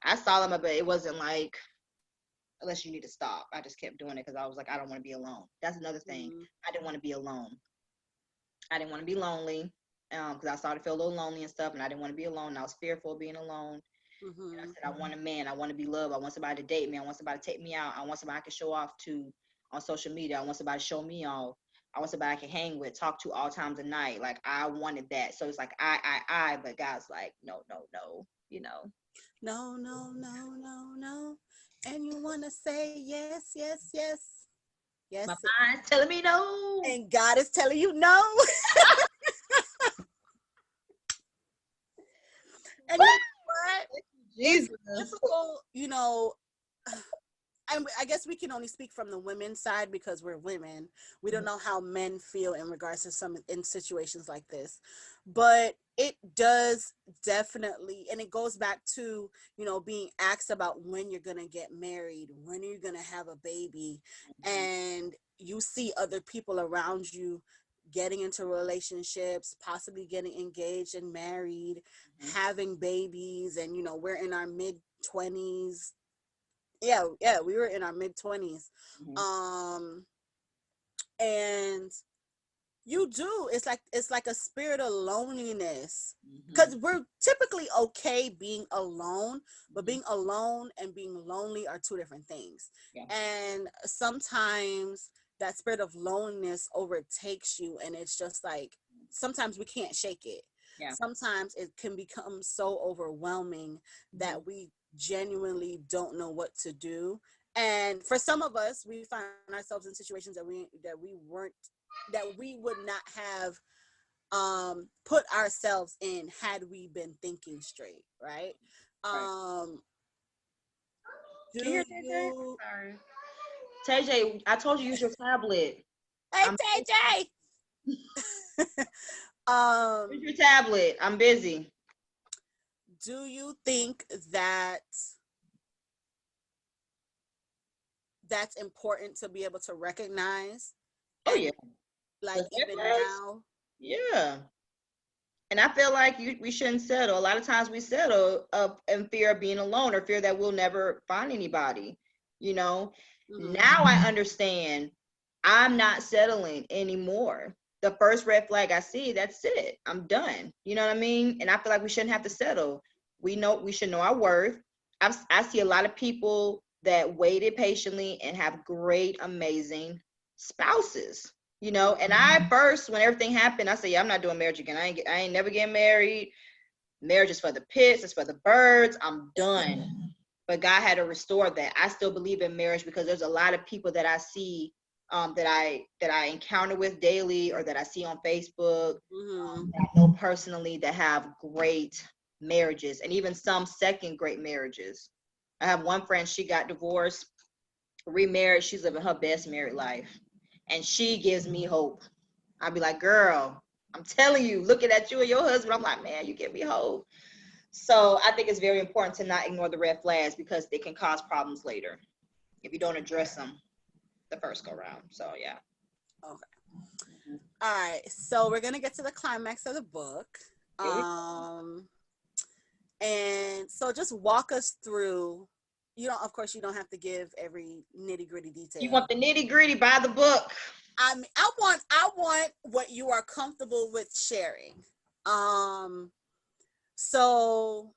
I saw them, but it wasn't like unless you need to stop. I just kept doing it because I was like, I don't want to be alone. That's another thing. Mm-hmm. I didn't want to be alone. I didn't want to be lonely because I started to feel a little lonely and stuff, and I didn't want to be alone. I was fearful of being alone. And I Mm-hmm. said, I want a man. I want to be loved. I want somebody to date me. I want somebody to take me out. I want somebody I can show off to on social media. I want somebody to show me off. I want somebody I can hang with, talk to all times of night. Like I wanted that. So it's like but God's like, no, no, no. No, no, no, no, no. And you wanna say yes, yes, yes, My yes, mind's telling me no. and God is telling you no. And you know what? It's Jesus. difficult, and I guess we can only speak from the women's side because we're women. We don't know how men feel in regards to some in situations like this, but it does definitely, and it goes back to being asked about when you're gonna get married, when are you gonna have a baby, and you see other people around you getting into relationships, possibly getting engaged and married, having babies, and we're in our mid 20s. Yeah, we were in our mid 20s. Mm-hmm. um and it's like a spirit of loneliness, Mm-hmm. because we're typically okay being alone, but being alone and being lonely are two different things. Yeah. And sometimes that spirit of loneliness overtakes you, and it's just like sometimes we can't shake it. Yeah. Sometimes it can become so overwhelming Mm-hmm. that we genuinely don't know what to do. And for some of us, we find ourselves in situations that we would not have put ourselves in had we been thinking straight, right? Right. um Can you do hear TJ? you Sorry. TJ, I told you use your tablet. Hey, I'm TJ. use um your tablet. I'm busy. do you think that that's important to be able to recognize, Oh and yeah. like The even flags? now? Yeah. And I feel like we shouldn't settle. A lot of times we settle in fear of being alone or fear that we'll never find anybody. You know, Hmm. now I understand I'm not settling anymore. the first red flag I see, that's it. I'm done. You know what I mean? And I feel like we shouldn't have to settle. We should know our worth. I see a lot of people that waited patiently and have great, amazing spouses. You know, and I first, when everything happened, I said, yeah, I'm not doing marriage again. I ain't never getting married. Marriage is for the pits, it's for the birds. I'm done. But God had to restore that. I still believe in marriage because there's a lot of people that I see, that I encounter with daily, or that I see on Facebook, that I know personally, that have great marriages, and even some second great marriages. I have one friend, she got divorced, remarried, she's living her best married life, and she gives me hope. I'd be like, girl, I'm telling you, looking at you and your husband, I'm like, man, you give me hope. So I think it's very important to not ignore the red flags, because they can cause problems later if you don't address them the first go round. So yeah. Okay. All right. So we're gonna get to the climax of the book. Really? And so just walk us through. You don't, of course, you don't have to give every nitty gritty You detail. want the nitty gritty, buy the book. I want what you are comfortable with sharing. So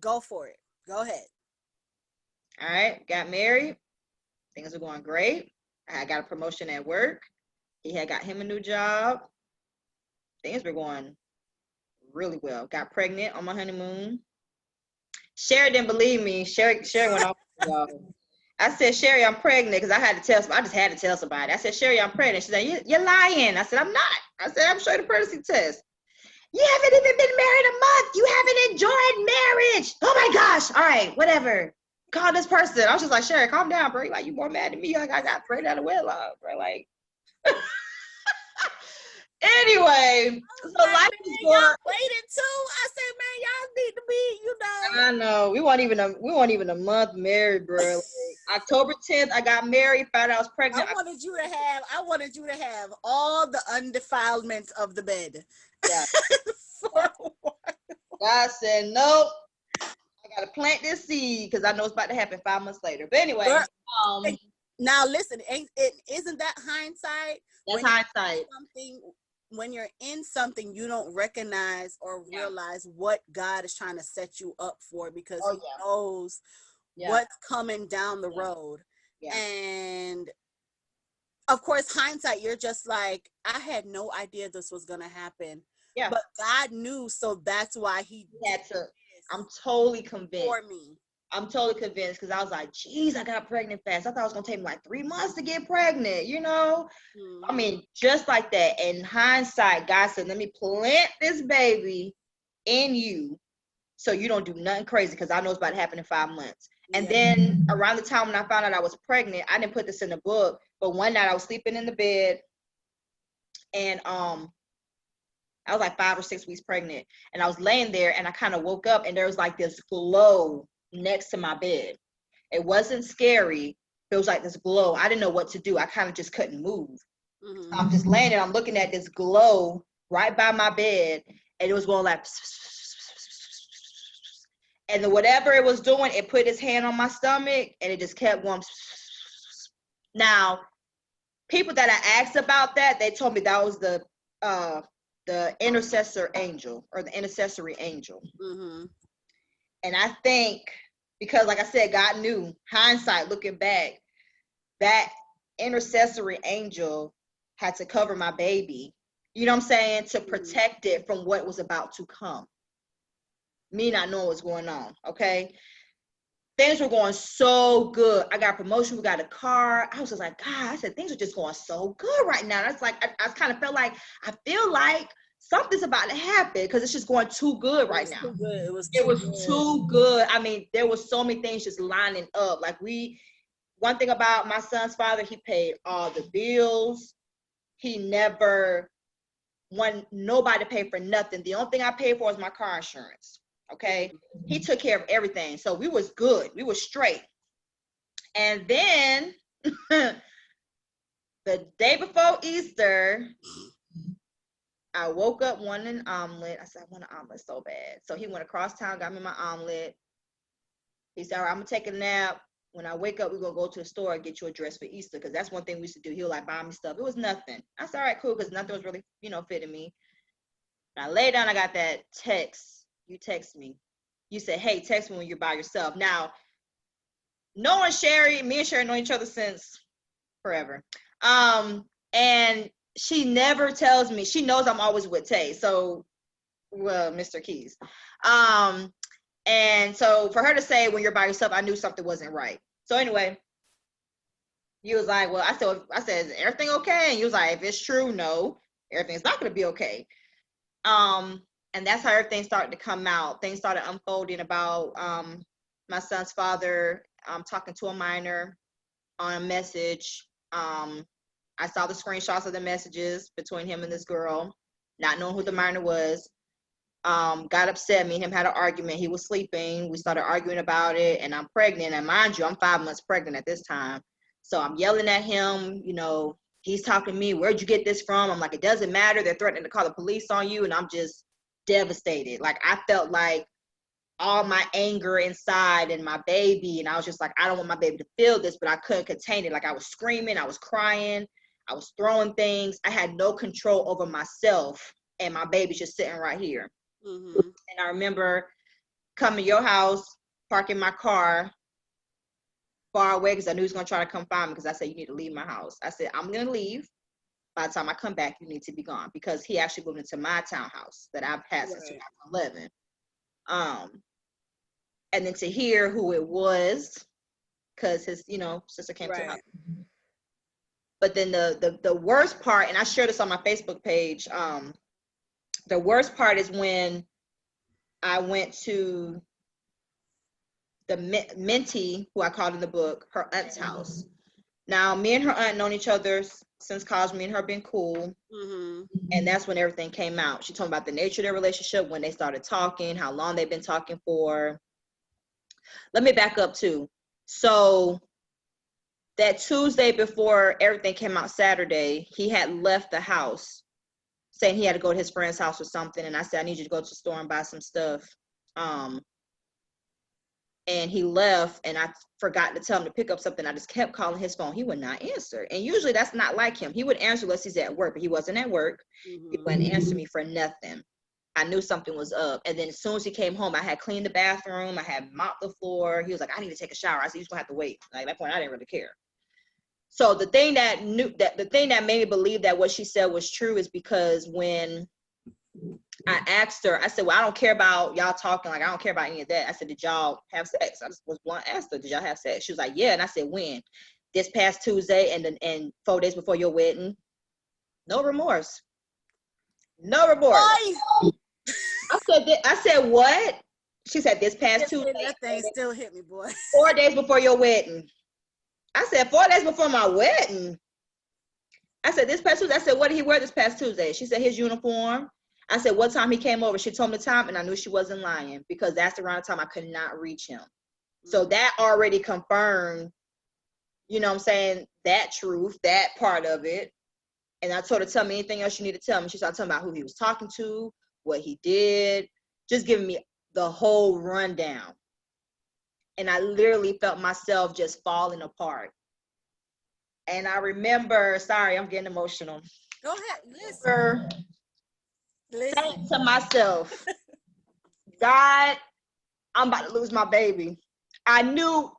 go for it. Go ahead. All right, got married. Things are going great. I got a promotion at work. He had got him a new job. Things were going really well. Got pregnant on my honeymoon. Sherry didn't believe me. Sherry went off. I said, Sherry, I'm pregnant, because I had to tell. I just had to tell somebody. I said, Sherry, I'm pregnant. She said, you're lying. I said, I'm not. I said, I'm showing the pregnancy test. You haven't even been married a month. You haven't enjoyed marriage. Oh my gosh. All right, whatever. Call this person. I was just like, Sherry, calm down, bro. Like, you more mad than me. Like, I got pregnant out of wedlock, bro. Like, anyway, so Like, life is man, going. y'all waited too. I said, man, y'all need to be, I know we weren't even a month married, bro. Like, October 10th, I got married. Found out I was pregnant. I wanted you to have all the undefilements of the bed. Yeah. For God said, nope. I gotta plant this seed, because I know it's about to happen 5 months later. But anyway, now listen, isn't that hindsight? that's hindsight. When you're in something, you don't recognize or realize what God is trying to set you up for, because he knows what's coming down the road. And of course, hindsight, you're just like, I had no idea this was gonna happen. But God knew, so that's why he had to. I'm totally convinced. For me. I'm totally convinced, because I was like, geez, I got pregnant fast. I thought it was gonna take me like 3 months to get pregnant, you know? I mean, just like that. In hindsight, God said, let me plant this baby in you, so you don't do nothing crazy, because I know it's about to happen in 5 months. And then around the time when I found out I was pregnant, I didn't put this in the book, but one night I was sleeping in the bed, and I was like 5 or 6 weeks pregnant, and I was laying there, and I kind of woke up, and there was like this glow next to my bed. It wasn't scary. It was like this glow. I didn't know what to do. I kind of just couldn't move. So I'm just laying there. I'm looking at this glow right by my bed, and it was going like, and then whatever it was doing, it put its hand on my stomach, and it just kept going. Now, people that I asked about that, they told me that was the intercessor angel, or the intercessory angel. And I think, because like I said, God knew, hindsight, looking back, that intercessory angel had to cover my baby, you know what I'm saying, to protect it from what was about to come. Me not knowing what's going on, okay? Things were going so good. I got a promotion, we got a car. I was just like, God, I said, things are just going so good right now. That's like, I kind of felt like, I feel like something's about to happen, because it's just going too good right now. It was too good. I mean, there was so many things just lining up. Like, one thing about my son's father, he paid all the bills. He never wanted nobody to pay for nothing. The only thing I paid for was my car insurance. Okay. He took care of everything. So we was good. We was straight. And then the day before Easter, I woke up wanting an omelet. I said, I want an omelet so bad. So he went across town, got me my omelet. He said, all right, I'm gonna take a nap. when I wake up, we're gonna go to the store and get you a dress for Easter, because that's one thing we used to do. He'll like buy me stuff. It was nothing. I said, all right, cool, because nothing was really, fitting me. And I lay down, I got that text. You text me. You said, hey, text me when you're by yourself. Now, knowing Sherry, me and Sherry know each other since forever. And she never tells me. She knows I'm always with Tay. So, well, Mr. Keys. And so for her to say when you're by yourself, I knew something wasn't right. So anyway, he was like, well, I said, is everything okay? And he was like, if it's true, no, everything's not going to be okay. And that's how everything started to come out. Things started unfolding about my son's father talking to a minor on a message. I saw the screenshots of the messages between him and this girl, not knowing who the minor was. Got upset. Me and him had an argument. He was sleeping. We started arguing about it, and I'm pregnant. And mind you, I'm 5 months pregnant at this time. So I'm yelling at him, he's talking to me. Where'd you get this from? I'm like, it doesn't matter. They're threatening to call the police on you. And I'm just devastated. Like, I felt like all my anger inside and my baby. And I was just like, I don't want my baby to feel this, but I couldn't contain it. Like, I was screaming, I was crying, I was throwing things. I had no control over myself, and my baby's just sitting right here. Mm-hmm. And I remember coming to your house, parking my car far away because I knew he was going to try to come find me, because I said, you need to leave my house. I said, I'm going to leave. By the time I come back, you need to be gone, because he actually moved into my townhouse that I've had since 2011. And then to hear who it was, because his, sister came to the house. But then the worst part, and I shared this on my Facebook page, the worst part is when I went to the mentee, who I called in the book, her aunt's house. Now, me and her aunt known each other since college. Me and her been cool. Mm-hmm. And that's when everything came out. She told me about the nature of their relationship, when they started talking, how long they've been talking for. Let me back up too. So that Tuesday before everything came out, Saturday, he had left the house saying he had to go to his friend's house or something. And I said, I need you to go to the store and buy some stuff. And he left, and I forgot to tell him to pick up something. I just kept calling his phone. He would not answer. And usually that's not like him. He would answer unless he's at work, but he wasn't at work. Mm-hmm. He wouldn't answer me for nothing. I knew something was up. And then as soon as he came home, I had cleaned the bathroom. I had mopped the floor. He was like, I need to take a shower. I said, you're just gonna have to wait. Like, at that point, I didn't really care. So the thing that made me believe that what she said was true is because when I asked her, I said, well, I don't care about y'all talking. Like, I don't care about any of that. I said, did y'all have sex? I just was blunt, asked her, did y'all have sex? She was like, yeah. And I said, when? This past Tuesday and 4 days before your wedding. No remorse. No remorse. I said, what? She said, this past Tuesday. That thing still hit me, boy. 4 days before your wedding. I said, 4 days before my wedding. I said, this past Tuesday. I said, what did he wear this past Tuesday? She said, his uniform. I said, what time he came over? She told me the time, and I knew she wasn't lying, because that's around the time I could not reach him. So that already confirmed, you know what I'm saying, that truth, that part of it. And I told her, tell me anything else you need to tell me. She started talking about who he was talking to, what he did, just giving me the whole rundown. And I literally felt myself just falling apart. And I remember, sorry, I'm getting emotional. Go ahead, listen. Saying to myself, God, I'm about to lose my baby. I knew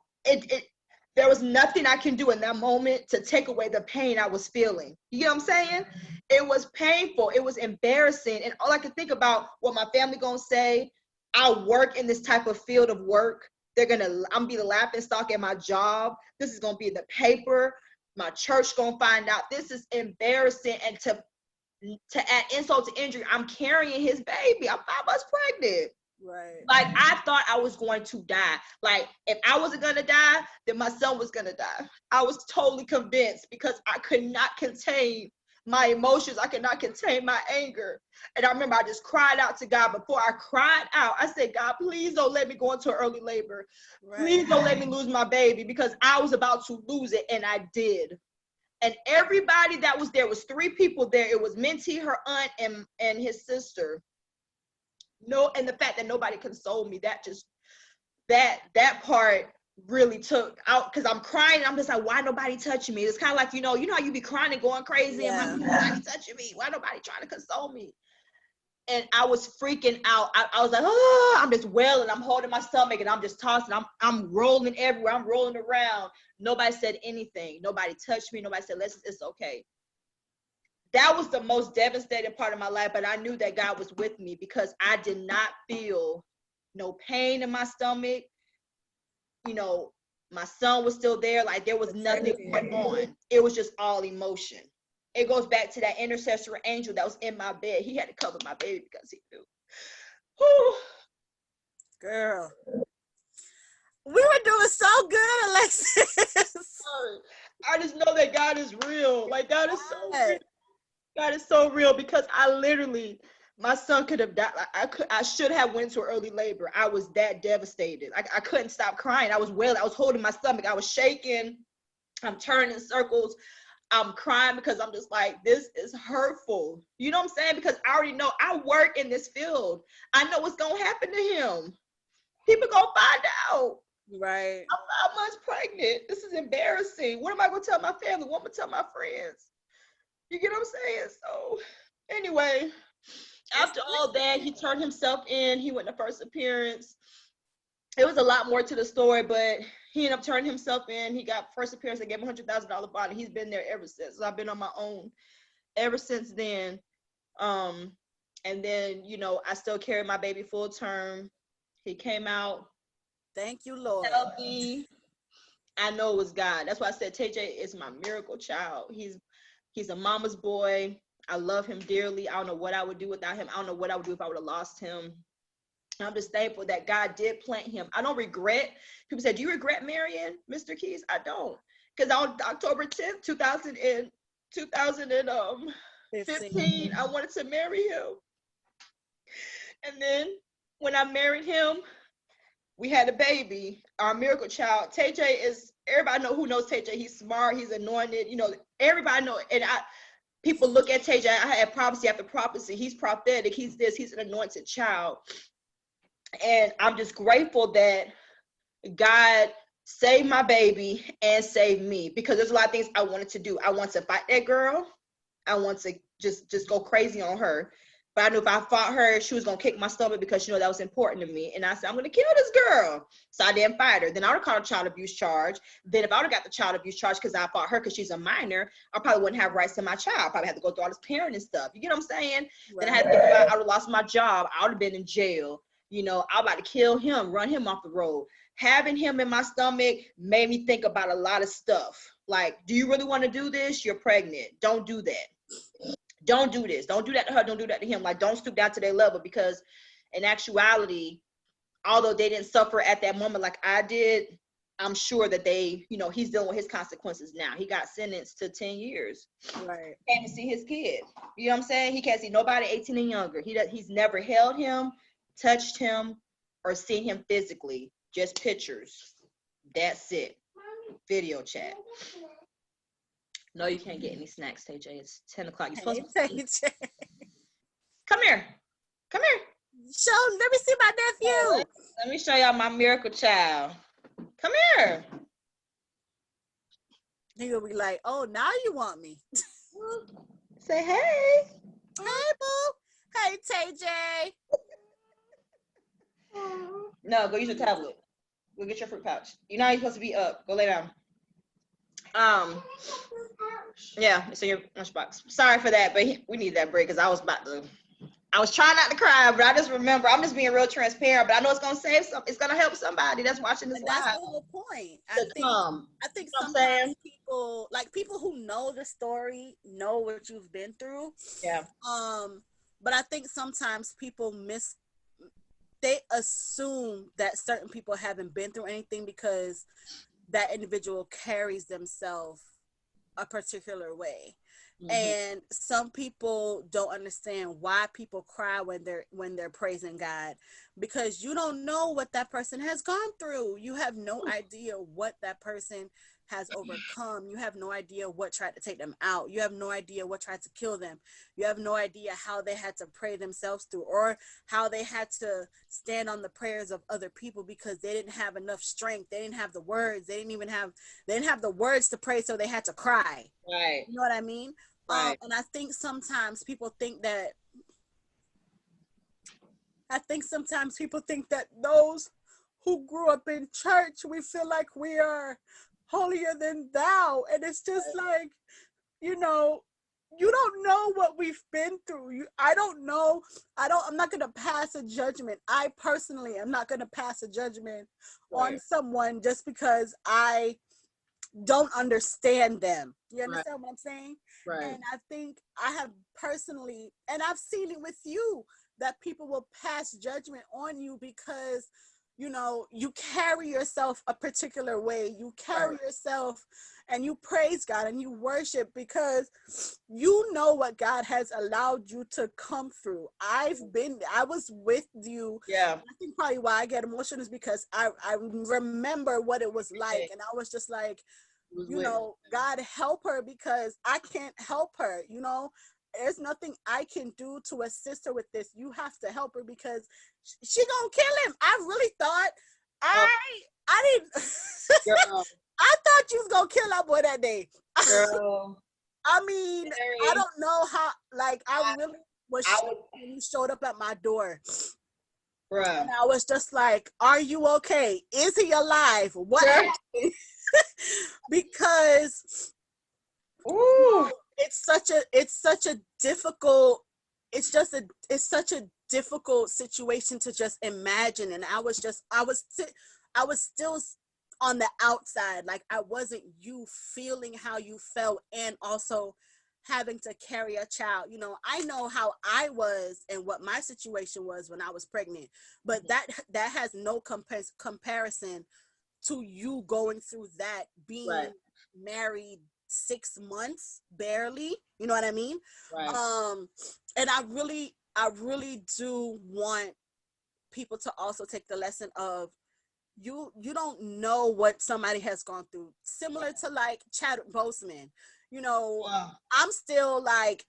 there was nothing I can do in that moment to take away the pain I was feeling. You know what I'm saying? It was painful. It was embarrassing. And all I could think about, what my family gonna say. I work in this type of field of work. I'm gonna be the laughing stock at my job. This is gonna be in the paper. My church gonna find out. This is embarrassing. And to add insult to injury, I'm carrying his baby. I'm 5 months pregnant. Right. Like, I thought I was going to die. Like, if I wasn't gonna die, then my son was gonna die. I was totally convinced, because I could not contain my emotions. I could not contain my anger. And I remember I just cried out to God. Before I cried out, I said, God, please don't let me go into early labor. Please don't let me lose my baby, because I was about to lose it, and I did. And everybody that was there, was 3 people there. It was Minty, her aunt, and his sister. No, and the fact that nobody consoled me, that part really took out because I'm crying. I'm just like, why nobody touching me? It's kind of like, you know how you be crying and going crazy and Yeah. nobody touching me? Why nobody trying to console me? And I was freaking out. I was like, oh, I'm just wailing. I'm holding my stomach and I'm just tossing. I'm rolling everywhere. I'm rolling around. Nobody said anything. Nobody touched me. Nobody said, it's okay. That was the most devastating part of my life, but I knew that God was with me because I did not feel no pain in my stomach. You know, my son was still there. Like there was nothing going on. It was just all emotion. It goes back to that intercessory angel that was in my bed. He had to cover my baby because he knew. Whew. Girl. We were doing so good, Alexis. I just know that God is real. Like God is so real. God is so real because I literally, my son could have died. I should have went to early labor. I was that devastated. I couldn't stop crying. I was wailing. I was holding my stomach. I was shaking. I'm turning in circles. I'm crying because I'm just like, this is hurtful. You know what I'm saying? Because I already know I work in this field. I know what's going to happen to him. People going to find out. Right. I'm 5 months pregnant. This is embarrassing. What am I going to tell my family? What am I going to tell my friends? You get what I'm saying? So anyway, after all that, he turned himself in. He went to first appearance. It was a lot more to the story, but he ended up turning himself in. He got first appearance. They gave him $100,000 bond. He's been there ever since. So I've been on my own ever since then. And then, I still carry my baby full term. He came out. Thank you, Lord. Healthy. I know it was God. That's why I said TJ is my miracle child. He's a mama's boy. I love him dearly. I don't know what I would do without him. I don't know what I would do if I would have lost him. I'm just thankful that God did plant him. I don't regret. People said, do you regret marrying Mr. Keys? I don't. Because on October 10th, 2015, I wanted to marry him. And then when I married him, we had a baby, our miracle child. TJ is, everybody know who knows TJ. He's smart. He's anointed. Everybody know. And people look at TJ. I had prophecy after prophecy. He's prophetic. He's this. He's an anointed child. And I'm just grateful that God saved my baby and saved me because there's a lot of things I wanted to do. I want to fight that girl. I want to just go crazy on her. But I knew if I fought her, she was going to kick my stomach because that was important to me. And I said, I'm going to kill this girl. So I didn't fight her. Then I would have called a child abuse charge. Then if I would have got the child abuse charge because I fought her because she's a minor, I probably wouldn't have rights to my child. I probably had to go through all this parenting stuff. You get what I'm saying? Right. Then I had to think about, I would have lost my job. I would have been in jail. I'm about to kill him, run him off the road. Having him in my stomach made me think about a lot of stuff. Like, do you really want to do this? You're pregnant. Don't do that. Don't do this. Don't do that to her. Don't do that to him. Like, don't stoop down to their level because in actuality, although they didn't suffer at that moment like I did, I'm sure that he's dealing with his consequences now. He got sentenced to 10 years. Right. Can't see his kid. You know what I'm saying? He can't see nobody 18 and younger. He's never held him, touched him, or seen him physically. Just pictures. That's it. Video chat. No, you can't get any snacks, TJ. It's 10 o'clock. You're supposed to eat. Come here. Come here. Let me see my nephew. Let me show y'all my miracle child. Come here. He will be like, oh, now you want me. Say hey. Hey, boo. Hey, TJ. No, go use your tablet. Go get your fruit pouch. You're not supposed to be up. Go lay down. Yeah, it's in your lunchbox. Sorry for that, but we need that break because I was trying not to cry, but I just remember I'm just being real transparent. But I know it's gonna save some. It's gonna help somebody that's watching this live. That's the whole point. I think sometimes people who know the story know what you've been through. Yeah. But I think sometimes people they assume that certain people haven't been through anything because that individual carries themselves a particular way. Mm-hmm. And some people don't understand why people cry when they're praising God, because you don't know what that person has gone through. You have no idea what that person has overcome. You have no idea what tried to take them out. You have no idea what tried to kill them. You have no idea how they had to pray themselves through, or how they had to stand on the prayers of other people because they didn't have enough strength. They didn't have the words. They didn't have the words to pray, so they had to cry. Right. You know what I mean? Right. And I think sometimes people think that those who grew up in church, we feel like we are holier than thou. And it's just like, you know, you don't know what we've been through. I don't know. I'm not going to pass a judgment. I personally am not going to pass a judgment on someone just because I don't understand them. You understand what I'm saying? Right. And I think I have personally, and I've seen it with you, that people will pass judgment on you because, you know, you carry yourself a particular way. You carry yourself and you praise God and you worship because you know what God has allowed you to come through. I was with you. Yeah. I think probably why I get emotional is because I remember what it was like. And I was just like, you know, God help her because I can't help her. You know, there's nothing I can do to assist her with this. You have to help her because she gonna kill him. I really thought I didn't I thought you was gonna kill that boy that day. Girl. I mean, I don't know how, like, I really was shocked when you showed up at my door. Bruh. And I was just like, are you okay? Is he alive? What happened? Because it's such a difficult, it's such a difficult situation to just imagine. And I was still on the outside. Like, I wasn't you feeling how you felt and also having to carry a child. You know, I know how I was and what my situation was when I was pregnant, but that has no comparison to you going through that, being married 6 months barely. You know what I mean? And I really do want people to also take the lesson of you don't know what somebody has gone through, similar to like Chadwick Boseman. You know, I'm still like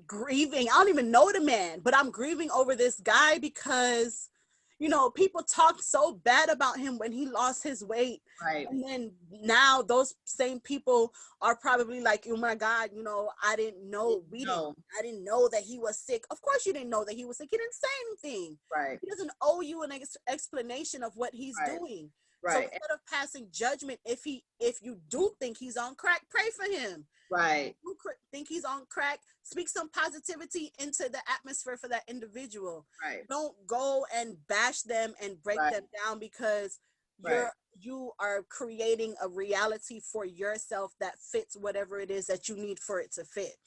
grieving. I don't even know the man, but I'm grieving over this guy because, you know, people talked so bad about him when he lost his weight. And then now those same people are probably like, oh my God, you know, I didn't know that he was sick. Of course you didn't know that he was sick. He didn't say anything. He doesn't owe you an explanation of what he's doing. So instead of passing judgment, if you do think he's on crack, pray for him. You think he's on crack, speak some positivity into the atmosphere for that individual. Don't go and bash them and break them down because you are creating a reality for yourself that fits whatever it is that you need for it to fit.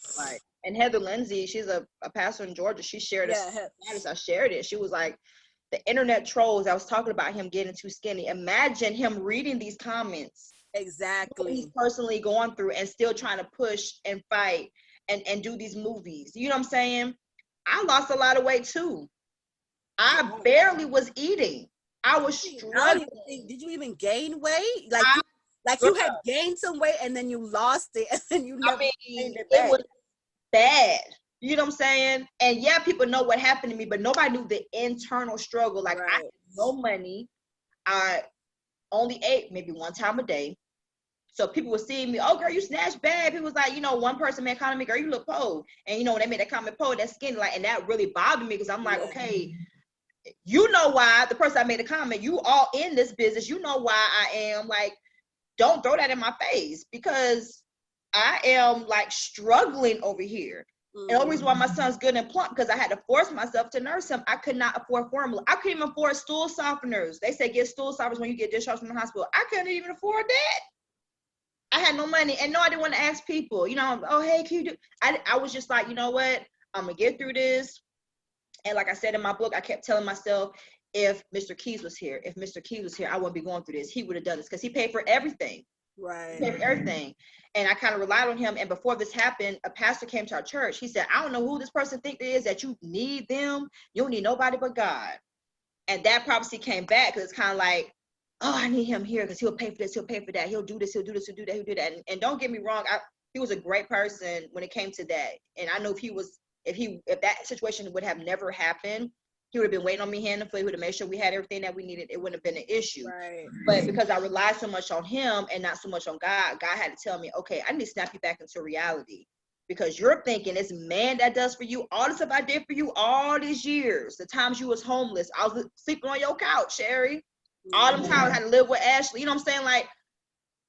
And Heather Lindsay, she's a pastor in Georgia. She shared I shared it. She was like, the internet trolls, I was talking about him getting too skinny. Imagine him reading these comments. Exactly. He's personally going through and still trying to push and fight and do these movies. You know what I'm saying? I lost a lot of weight too. I barely was eating. I was struggling. Did you even gain weight? You had gained some weight and then you lost it and then you never gained it back. It was bad. You know what I'm saying? And yeah, people know what happened to me, but nobody knew the internal struggle. Like, I had no money. I only ate maybe one time a day. So people were seeing me, oh girl, you snatched bad. People was like, you know, one person made a comment, girl, you look pole. And you know, when they made that comment, pole, that skinny, like, and that really bothered me because I'm like, okay, you know why the person I made a comment, you all in this business, you know why I am, like, don't throw that in my face because I am like struggling over here. And the only reason why my son's good and plump because I had to force myself to nurse him. I could not afford formula. I couldn't even afford stool softeners. They say get stool softeners when you get discharged from the hospital. I couldn't even afford that. I had no money. And no, I didn't want to ask people, you know, oh, hey, can you do? I was just like, you know what? I'm going to get through this. And like I said in my book, I kept telling myself, if Mr. Keys was here, I wouldn't be going through this. He would have done this because he paid for everything. He paid for everything. And I kind of relied on him. And before this happened, a pastor came to our church. He said, I don't know who this person think it is that you need them. You don't need nobody but God. And that prophecy came back because it's kind of like, oh, I need him here because he'll pay for this, he'll pay for that, he'll do this, he'll do this, he'll do that, he'll do that. And don't get me wrong, he was a great person when it came to that. And I know if that situation would have never happened, he would have been waiting on me hand and foot. He would have made sure we had everything that we needed. It wouldn't have been an issue. Right. But because I relied so much on him and not so much on God, God had to tell me, okay, I need to snap you back into reality. Because you're thinking it's man that does for you all the stuff I did for you all these years. The times you was homeless, I was sleeping on your couch, Sherry. All them times I had to live with Ashley. You know what I'm saying? Like,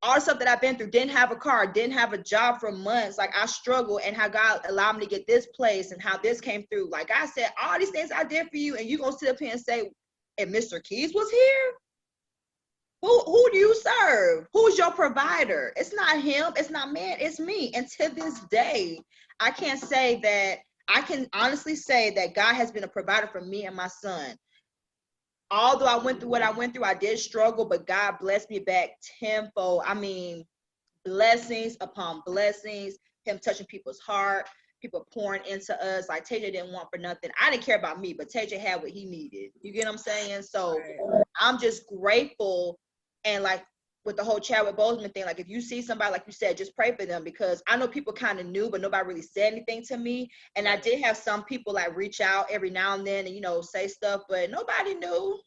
all the stuff that I've been through, didn't have a car, didn't have a job for months. Like, I struggled, and how God allowed me to get this place and how this came through. Like I said, all these things I did for you, and you gonna sit up here and say, if Mr. Keys was here, who do you serve? Who's your provider? It's not him, it's not man, it's me. And to this day, I can't say that, I can honestly say that God has been a provider for me and my son. Although I went through what I went through, I did struggle, but God blessed me back tenfold. I mean, blessings upon blessings, him touching people's heart, people pouring into us. Like, TJ didn't want for nothing. I didn't care about me, but TJ had what he needed. You get what I'm saying? So Right. I'm just grateful. And like with the whole Chadwick Boseman thing, like if you see somebody, like you said, just pray for them, because I know people kind of knew, but nobody really said anything to me. And I did have some people like reach out every now and then and, you know, say stuff, but nobody knew.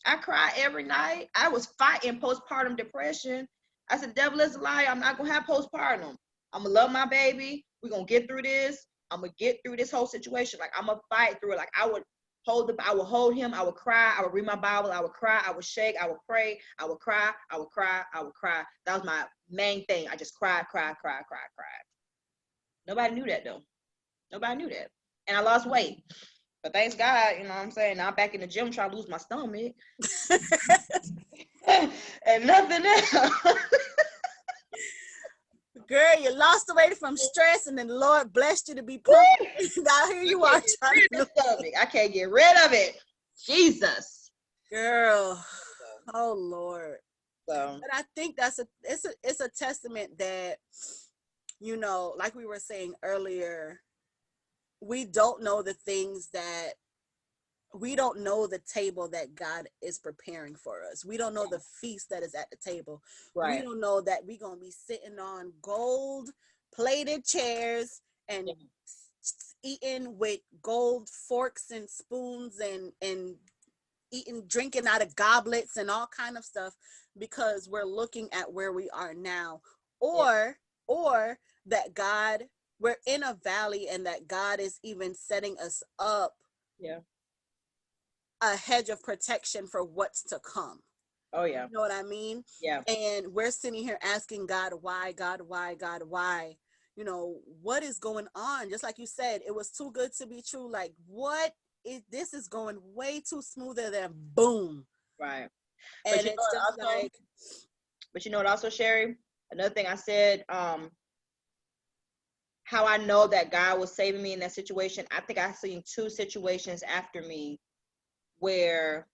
I cried every night. I was fighting postpartum depression. I said, the devil is a liar. I'm not going to have postpartum. I'm going to love my baby. We're going to get through this. I'm going to get through this whole situation. Like, I'm going to fight through it. Like, I would hold him. I would cry. I would read my Bible. I would cry. I would shake. I would pray. I would cry. I would cry. I would cry. That was my main thing. I just cried. Nobody knew that, though. Nobody knew that. And I lost weight. But thanks God, you know what I'm saying? Now I'm back in the gym trying to lose my stomach. And nothing else. Girl, you lost the weight from stress, and then the Lord blessed you to be plump. Now here you are trying to lose. Stomach. I can't get rid of it. Jesus. Girl. Oh Lord. So But I think it's a testament that, you know, like we were saying earlier, we don't know the things that we don't know the table that God is preparing for us. We don't know the feast that is at the table. We right. don't know that we're going to be sitting on gold plated chairs and eating with gold forks and spoons and eating, drinking out of goblets and all kind of stuff, because we're looking at where we are now, or that God, we're in a valley and that God is even setting us up Yeah. a hedge of protection for what's to come. Oh yeah. You know what I mean? Yeah. And we're sitting here asking God, why, God, why, God, why? You know, what is going on? Just like you said, it was too good to be true. Like, what is this? Is going way too smoother than boom. Right. But And you know it's just what also, like, Sherry? Another thing I said, how I know that God was saving me in that situation. I think I seen two situations after me where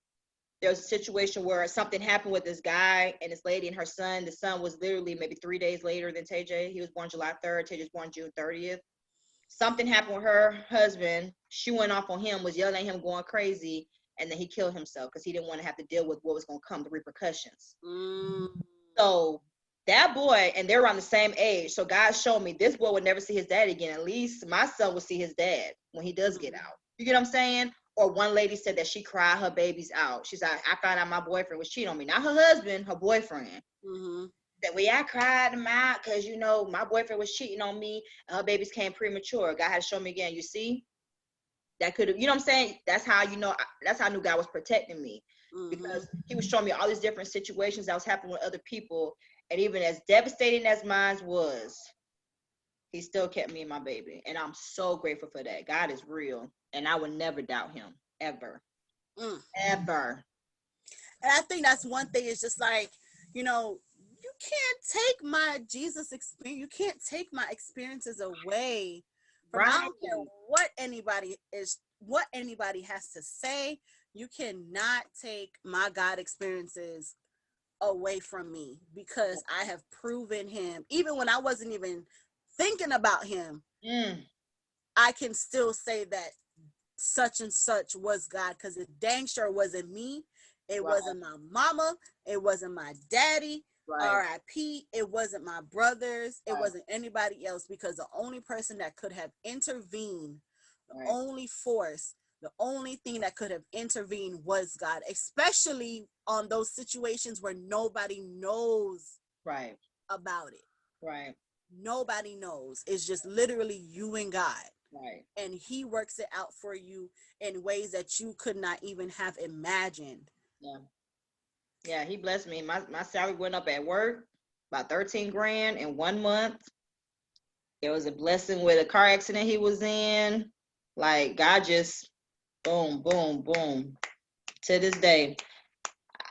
there's a situation where something happened with this guy and this lady and her son. The son was literally maybe 3 days later than TJ. He was born July 3rd. TJ was born June 30th. Something happened with her husband. She went off on him, was yelling at him, going crazy, and then he killed himself because he didn't want to have to deal with what was going to come, the repercussions. mm, So that boy, and they're around the same age. So God showed me this boy would never see his dad again. At least my son will see his dad when he does get out. You get what I'm saying? Or one lady said that she cried her babies out. She's like, I found out my boyfriend was cheating on me. Not her husband, her boyfriend. mm-hmm. That way I cried them out because, you know, my boyfriend was cheating on me and her babies came premature. God had to show me again. You see? That could have, you know what I'm saying? That's how, you know, that's how I knew God was protecting me. Because he was showing me all these different situations that was happening with other people. And even as devastating as mine was, he still kept me and my baby. And I'm so grateful for that. God is real. And I would never doubt him. Ever. Mm. Ever. And I think that's one thing, is just like, you know, you can't take my Jesus experience, you can't take my experiences away from, I Right. don't care what anybody has to say. You cannot take my God experiences away from me, because I have proven him. Even when I wasn't even thinking about him, Mm. I can still say that such and such was God, because it dang sure wasn't me, It Right. wasn't my mama. It wasn't my daddy. Right. RIP. It wasn't my brothers. It Right. wasn't anybody else, because the only person that could have intervened, the Right. only force, the only thing that could have intervened was God, especially on those situations where nobody knows Right. about it. Right. Nobody knows. It's just literally you and God. Right. And he works it out for you in ways that you could not even have imagined. Yeah. Yeah. He blessed me. My salary went up at work about 13 grand in 1 month. There was a blessing with a car accident he was in. Like God just boom, boom, boom. To this day,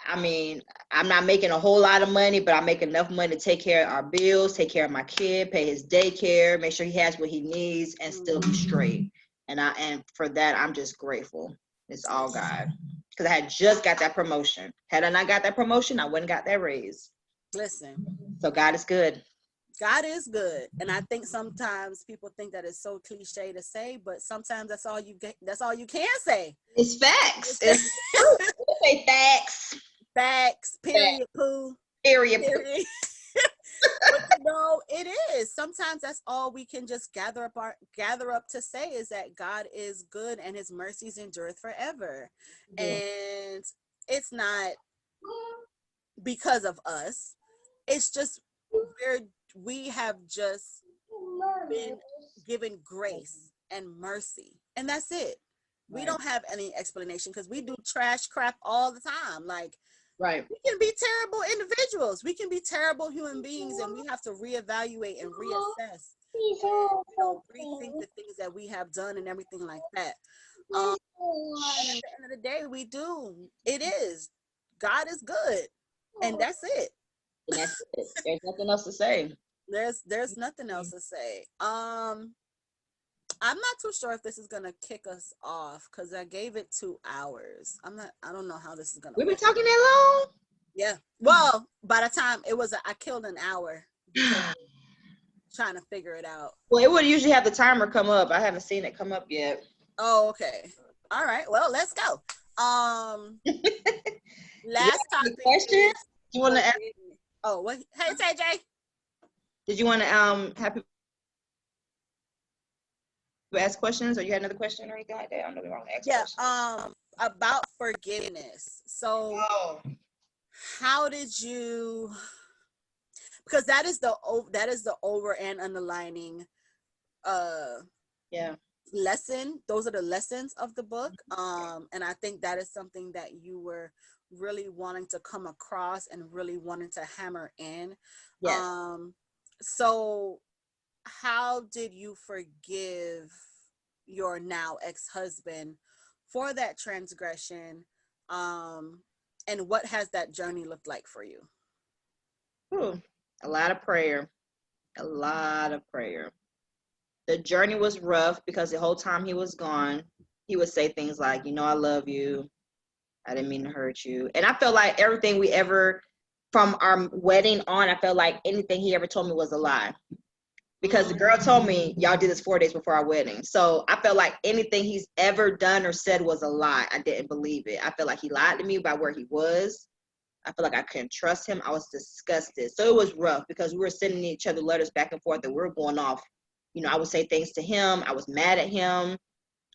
I mean, I'm not making a whole lot of money, but I make enough money to take care of our bills, take care of my kid, pay his daycare, make sure he has what he needs, and still be straight. And for that, I'm just grateful. It's all God. Because I had just got that promotion. Had I not got that promotion, I wouldn't got that raise. Listen, So God is good. God is good. And I think sometimes people think that it's so cliche to say, but sometimes that's all you get, that's all you can say. It's facts. It's true. Say facts. Facts, Facts. period, poo, Period. period. But you know, it is. Sometimes that's all we can just gather up to say, is that God is good and his mercies endureth forever. Yeah. And it's not because of us. It's just we have just been given grace and mercy. And that's it. We Right. don't have any explanation, because we do trash crap all the time. Like, Right. we can be terrible individuals. We can be terrible human beings, and we have to reevaluate and reassess, and rethink the things that we have done and everything like that. Um, and at the end of the day, we do. It is. God is good, and that's it. And that's it. There's nothing else to say. There's nothing else to say. I'm not too sure if this is gonna kick us off, because I gave it 2 hours. I don't know how this is gonna We've been work. talking that Yeah. Well, by the time I killed an hour because long? trying to figure it out. Well, it would usually have the timer come up. I haven't seen it come up yet. Oh, okay. All right. Well, let's go. Do you Last have any topic questions? is Do you want to ask, forgiveness. Oh, what? Hey, TJ. did you want to have people ask questions, or you had another question or anything like that? I don't know if you want to ask Yeah. questions. About forgiveness. So, Oh, how did you? Because that is the over and underlining uh yeah. lesson. Those are the lessons of the book. And I think that is something that you were really wanting to come across and really wanting to hammer in. Yes. So how did you forgive your now ex-husband for that transgression? And what has that journey looked like for you? Ooh, a lot of prayer. A lot of prayer. The journey was rough because the whole time he was gone, he would say things like, I love you. I didn't mean to hurt you. And I felt like everything we ever, from our wedding on, I felt like anything he ever told me was a lie. Because the girl told me, y'all did this 4 days before our wedding. So I felt like anything he's ever done or said was a lie. I didn't believe it. I felt like he lied to me about where he was. I feel like I couldn't trust him. I was disgusted. So it was rough because we were sending each other letters back and forth and we were going off. I would say things to him. I was mad at him.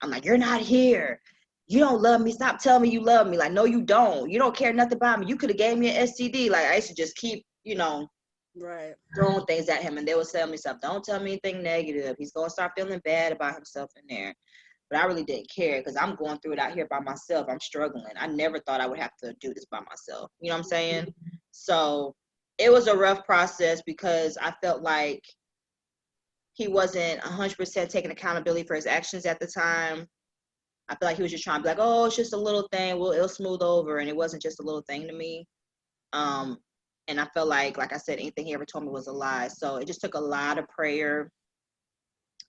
I'm like, you're not here. You don't love me. Stop telling me you love me. Like, no, you don't. You don't care nothing about me. You could have gave me an STD. Like, I used to just keep, Right. throwing things at him. And they would tell me stuff. Don't tell me anything negative. He's going to start feeling bad about himself in there. But I really didn't care because I'm going through it out here by myself. I'm struggling. I never thought I would have to do this by myself. You know what I'm saying? So it was a rough process because I felt like he wasn't 100% taking accountability for his actions at the time. I feel like he was just trying to be like, oh, it's just a little thing. Well, it'll smooth over. And it wasn't just a little thing to me. And I felt like I said, anything he ever told me was a lie. So it just took a lot of prayer,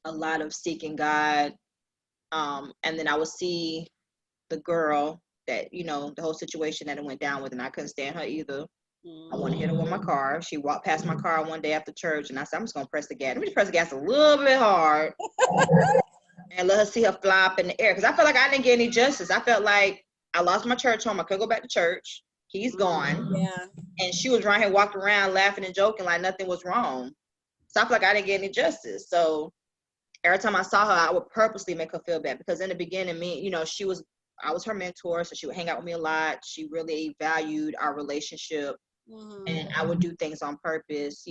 a lot of seeking God. And then I would see the girl that, the whole situation that it went down with, and I couldn't stand her either. I want to hit her with my car. She walked past my car one day after church, and I said, I'm just going to press the gas. Let me just press the gas a little bit hard and let her see her fly up in the air. Because I felt like I didn't get any justice. I felt like I lost my church home. I couldn't go back to church. He's gone. Yeah. And she was right here walking around laughing and joking like nothing was wrong. So I feel like I didn't get any justice. So every time I saw her, I would purposely make her feel bad, because in the beginning, I was her mentor, so she would hang out with me a lot. She really valued our relationship, and I would do things on purpose,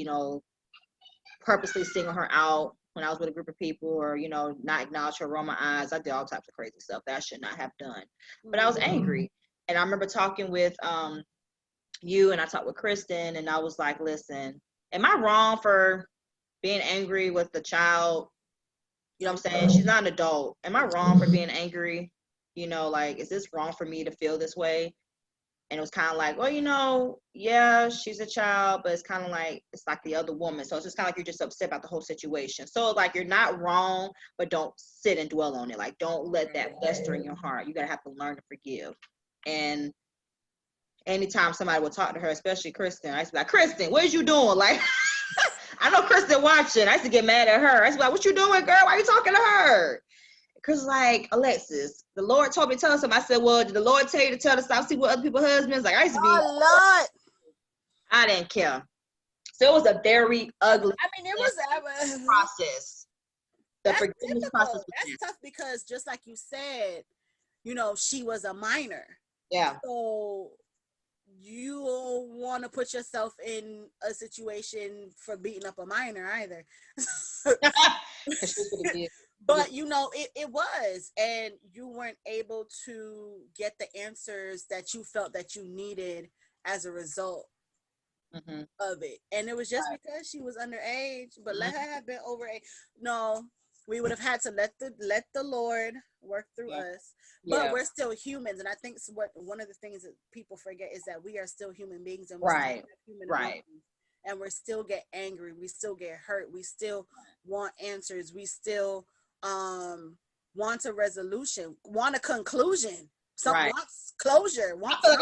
purposely single her out when I was with a group of people, or, not acknowledge her, roll my eyes. I did all types of crazy stuff that I should not have done. But I was angry. And I remember talking with you, and I talked with Kristen, and I was like, listen, am I wrong for being angry with the child? You know what I'm saying? She's not an adult. Am I wrong for being angry? Like, is this wrong for me to feel this way? And it was kind of like, well, yeah, she's a child, but it's kind of like, it's like the other woman. So it's just kind of like you're just upset about the whole situation. So like, you're not wrong, but don't sit and dwell on it. Like, don't let that fester in your heart. You got to have to learn to forgive. And anytime somebody would talk to her, especially Kristen, I used to be like, Kristen, what is you doing? Like, I know Kristen watching. I used to get mad at her. I used to be like, what you doing, girl? Why are you talking to her? Chris was like, Alexis, the Lord told me to tell her something. I said, well, did the Lord tell you to tell her to stop sleeping with other people's husbands? Like, I used to be, Oh, Lord. I didn't care. So it was a very ugly I mean, it was process. The that's forgiveness difficult. process was That's tough because just like you said, she was a minor. yeah. So you don't want to put yourself in a situation for beating up a minor either. But it was, and you weren't able to get the answers that you felt that you needed as a result of it. And it was just because she was underage, but let her have been overage. No, we would have had to let the Lord work through us. But we're still humans, and I think one of the things that people forget is that we are still human beings, and we still have human emotions, and we still get angry, we still get hurt, we still want answers, we still want a resolution, want a conclusion. Wants closure. I feel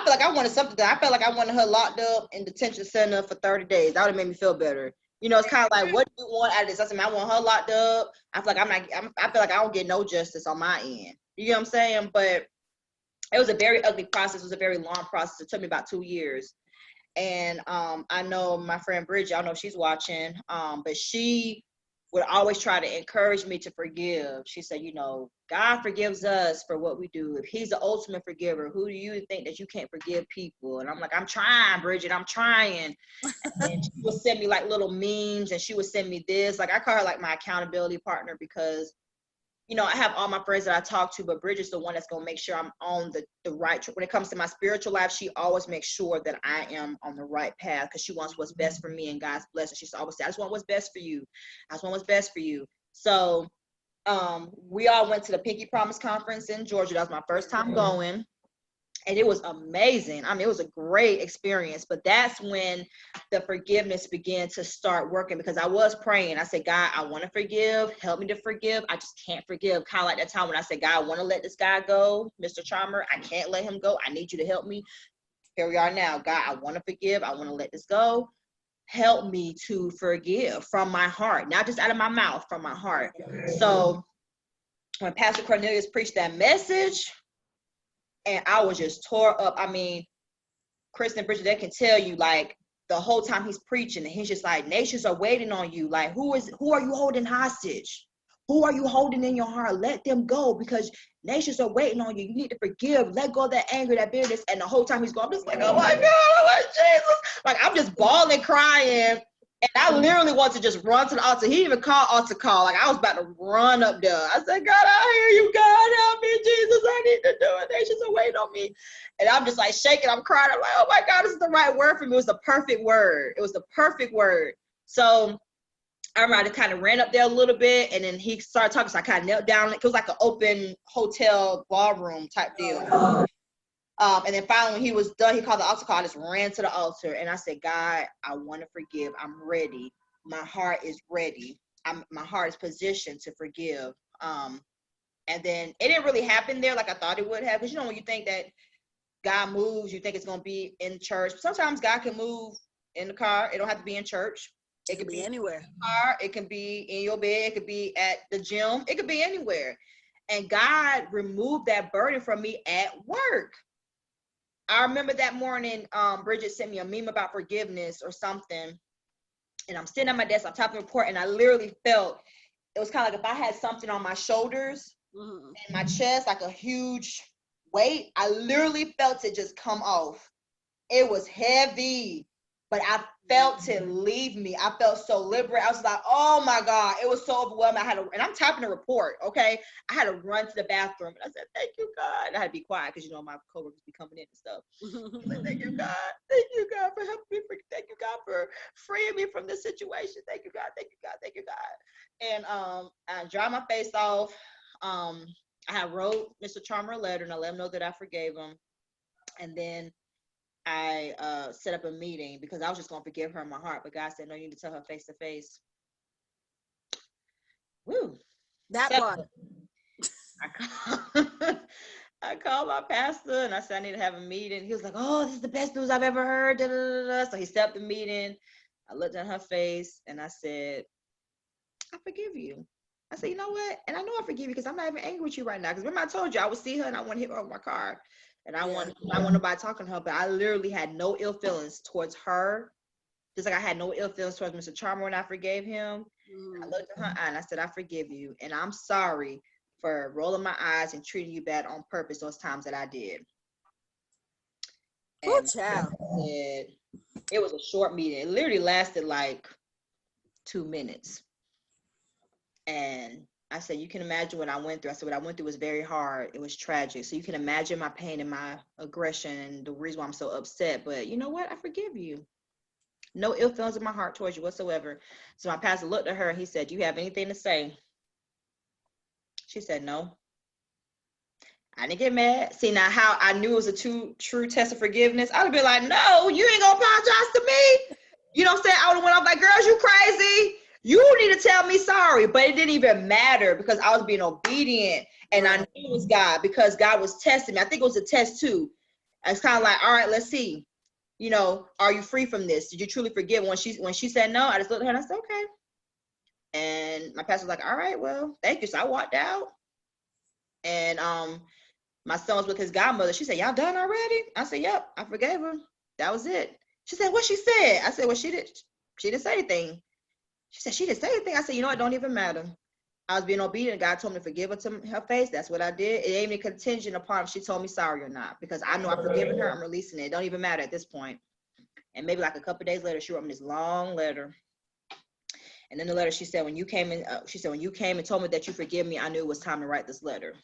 like I wanted something. I felt like I wanted her locked up in detention center for 30 days. That would have made me feel better. It's kind of like, what do you want out of this? I said, I want her locked up. I feel like I feel like I don't get no justice on my end. You get what I'm saying? But it was a very ugly process. It was a very long process. It took me about 2 years. And I know my friend Bridget, I don't know if she's watching, but she would always try to encourage me to forgive. She said, God forgives us for what we do. If he's the ultimate forgiver, who do you think that you can't forgive people? And I'm like, I'm trying, Bridget, I'm trying. And she would send me like little memes, and she would send me this. Like, I call her like my accountability partner, because I have all my friends that I talk to, but Bridget's the one that's going to make sure I'm on the right track. When it comes to my spiritual life, she always makes sure that I am on the right path, because she wants what's best for me and God's blessing. She's always say, I just want what's best for you. I just want what's best for you. So we all went to the Pinky Promise Conference in Georgia. That was my first time going. And it was amazing. I mean, it was a great experience, but that's when the forgiveness began to start working, because I was praying. I said, God, I want to forgive. Help me to forgive. I just can't forgive. Kind of like that time when I said, God, I want to let this guy go, Mr. Charmer. I can't let him go. I need you to help me. Here we are now. God, I want to forgive. I want to let this go. Help me to forgive from my heart, not just out of my mouth, from my heart. So when Pastor Cornelius preached that message, and I was just tore up. I mean, Kristen and Bridget, they can tell you, like, the whole time he's preaching, and he's just like, nations are waiting on you. Like, who are you holding hostage? Who are you holding in your heart? Let them go, because nations are waiting on you. You need to forgive. Let go of that anger, that bitterness. And the whole time he's going, I'm just like, oh my God, oh my Jesus. Like, I'm just bawling, crying. And I literally want to just run to the altar. He even called altar call. Like, I was about to run up there. I said, God, I hear you. God, help me, Jesus. I need to do it. Nations are waiting on me. And I'm just like shaking. I'm crying. I'm like, oh my God, this is the right word for me. It was the perfect word. It was the perfect word. So I remember I just kind of ran up there a little bit, and then he started talking. So I kind of knelt down. It was like an open hotel ballroom type deal. And then finally, when he was done, he called the altar call. I just ran to the altar, and I said, God, I want to forgive. I'm ready. My heart is ready. My heart is positioned to forgive. And then it didn't really happen there like I thought it would have. Because, when you think that God moves, you think it's going to be in church. Sometimes God can move in the car. It don't have to be in church. It could be anywhere. In the car. It can be in your bed. It could be at the gym. It could be anywhere. And God removed that burden from me at work. I remember that morning, Bridget sent me a meme about forgiveness or something. And I'm sitting at my desk, I'm typing a report, and I literally felt, it was kind of like if I had something on my shoulders Mm-hmm. and my chest, like a huge weight. I literally felt it just come off. It was heavy, but I felt it leave me. I felt so liberated. I was like, oh my God, it was so overwhelming. And I'm typing a report, okay? I had to run to the bathroom, and I said, thank you, God. And I had to be quiet because, my coworkers be coming in and stuff. I was like, thank you, God. Thank you, God, for helping me. Thank you, God, for freeing me from this situation. Thank you, God. Thank you, God. Thank you, God. And I dried my face off. I had wrote Mr. Charmer a letter, and I let him know that I forgave him. And then I set up a meeting because I was just going to forgive her in my heart. But God said, no, you need to tell her face to face. Woo. That So part. I called my pastor and I said, I need to have a meeting. He was like, oh, this is the best news I've ever heard. Da, da, da, da. So he set up the meeting. I looked at her face and I said, I forgive you. I said, you know what? And I know I forgive you because I'm not even angry with you right now. Because remember I told you I would see her and I want to hit her with my car. And I want nobody talking to her. But I literally had no ill feelings towards her. Just like I had no ill feelings towards Mr. Charmer when I forgave him. I looked at her eye and I said, I forgive you. And I'm sorry for rolling my eyes and treating you bad on purpose those times that I did. Oh, And child. said, it was a short meeting. It literally lasted like 2 minutes. And I said, you can imagine what I went through. I said, what I went through was very hard. It was tragic. So you can imagine my pain and my aggression and the reason why I'm so upset. But you know what? I forgive you. No ill feelings in my heart towards you whatsoever. So my pastor looked at her and he said, do you have anything to say? She said, no. I didn't get mad. See, now how I knew it was a true test of forgiveness, I would be like, no, you ain't gonna apologize to me. You know what I'm saying? I would have went off like, girls, you crazy. You need to tell me sorry. But it didn't even matter because I was being obedient and I knew it was God because God was testing me. I think it was a test too. It's kind of like, all right, let's see. Are you free from this? Did you truly forgive? When she said no, I just looked at her and I said, okay. And my pastor was like, all right, well, thank you. So I walked out. And my son was with his godmother. She said, y'all done already? I said, yep, I forgave her. That was it. She said, what she said? I said, well, she didn't say anything. She said, she didn't say anything. I said, you know what? It don't even matter. I was being obedient. God told me to forgive her to her face. That's what I did. It ain't even contingent upon if she told me sorry or not, because I know I've forgiven her. I'm releasing it. It don't even matter at this point. And maybe like a couple of days later, she wrote me this long letter. And in the letter, she said, when you came and told me that you forgive me, I knew it was time to write this letter.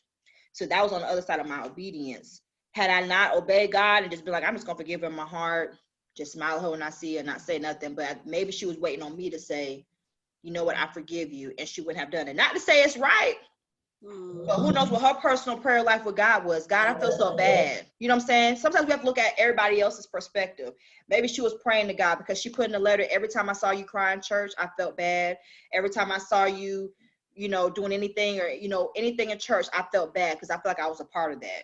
So that was on the other side of my obedience. Had I not obeyed God and just been like, I'm just going to forgive her in my heart, just smile at her when I see her, not say nothing. But maybe she was waiting on me to say, you know what, I forgive you. And she wouldn't have done it. Not to say it's right, but who knows what her personal prayer life with God was. God, I feel so bad. You know what I'm saying? Sometimes we have to look at everybody else's perspective. Maybe she was praying to God because she put in a letter, every time I saw you cry in church, I felt bad. Every time I saw you, doing anything or, anything in church, I felt bad because I felt like I was a part of that.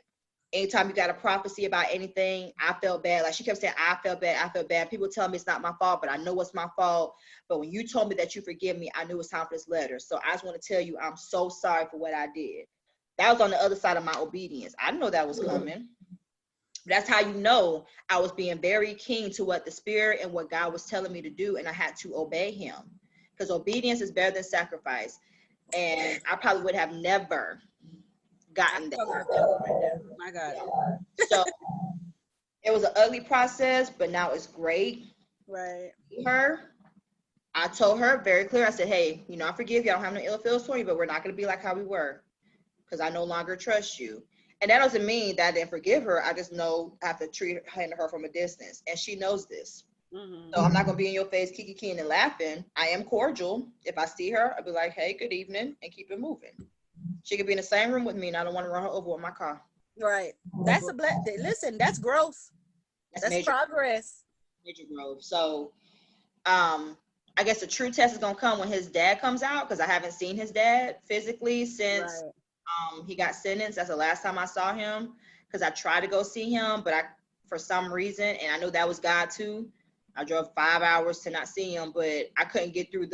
Anytime you got a prophecy about anything, I felt bad. Like she kept saying, I felt bad. People tell me it's not my fault, but I know it's my fault. But when you told me that you forgive me, I knew it was time for this letter. So I just want to tell you, I'm so sorry for what I did. That was on the other side of my obedience. I didn't know that was coming. That's how you know I was being very keen to what the Spirit and what God was telling me to do, and I had to obey him. Because obedience is better than sacrifice. And I probably would have never gotten that. My God. So it was an ugly process, but now it's great. Right. I told her very clear. I said, hey, I forgive you. I don't have no ill feelings for you, but we're not going to be like how we were because I no longer trust you. And that doesn't mean that I didn't forgive her. I just know I have to treat her from a distance. And she knows this. So I'm not going to be in your face, kiki and laughing. I am cordial. If I see her, I'll be like, hey, good evening, and keep it moving. She could be in the same room with me, and I don't want to run her over with my car. Right. That's listen, that's growth. That's major, progress. major growth. So I guess the true test is going to come when his dad comes out, because I haven't seen his dad physically since he got sentenced. That's the last time I saw him, because I tried to go see him, but for some reason, and I know that was God too, I drove 5 hours to not see him, but I couldn't get through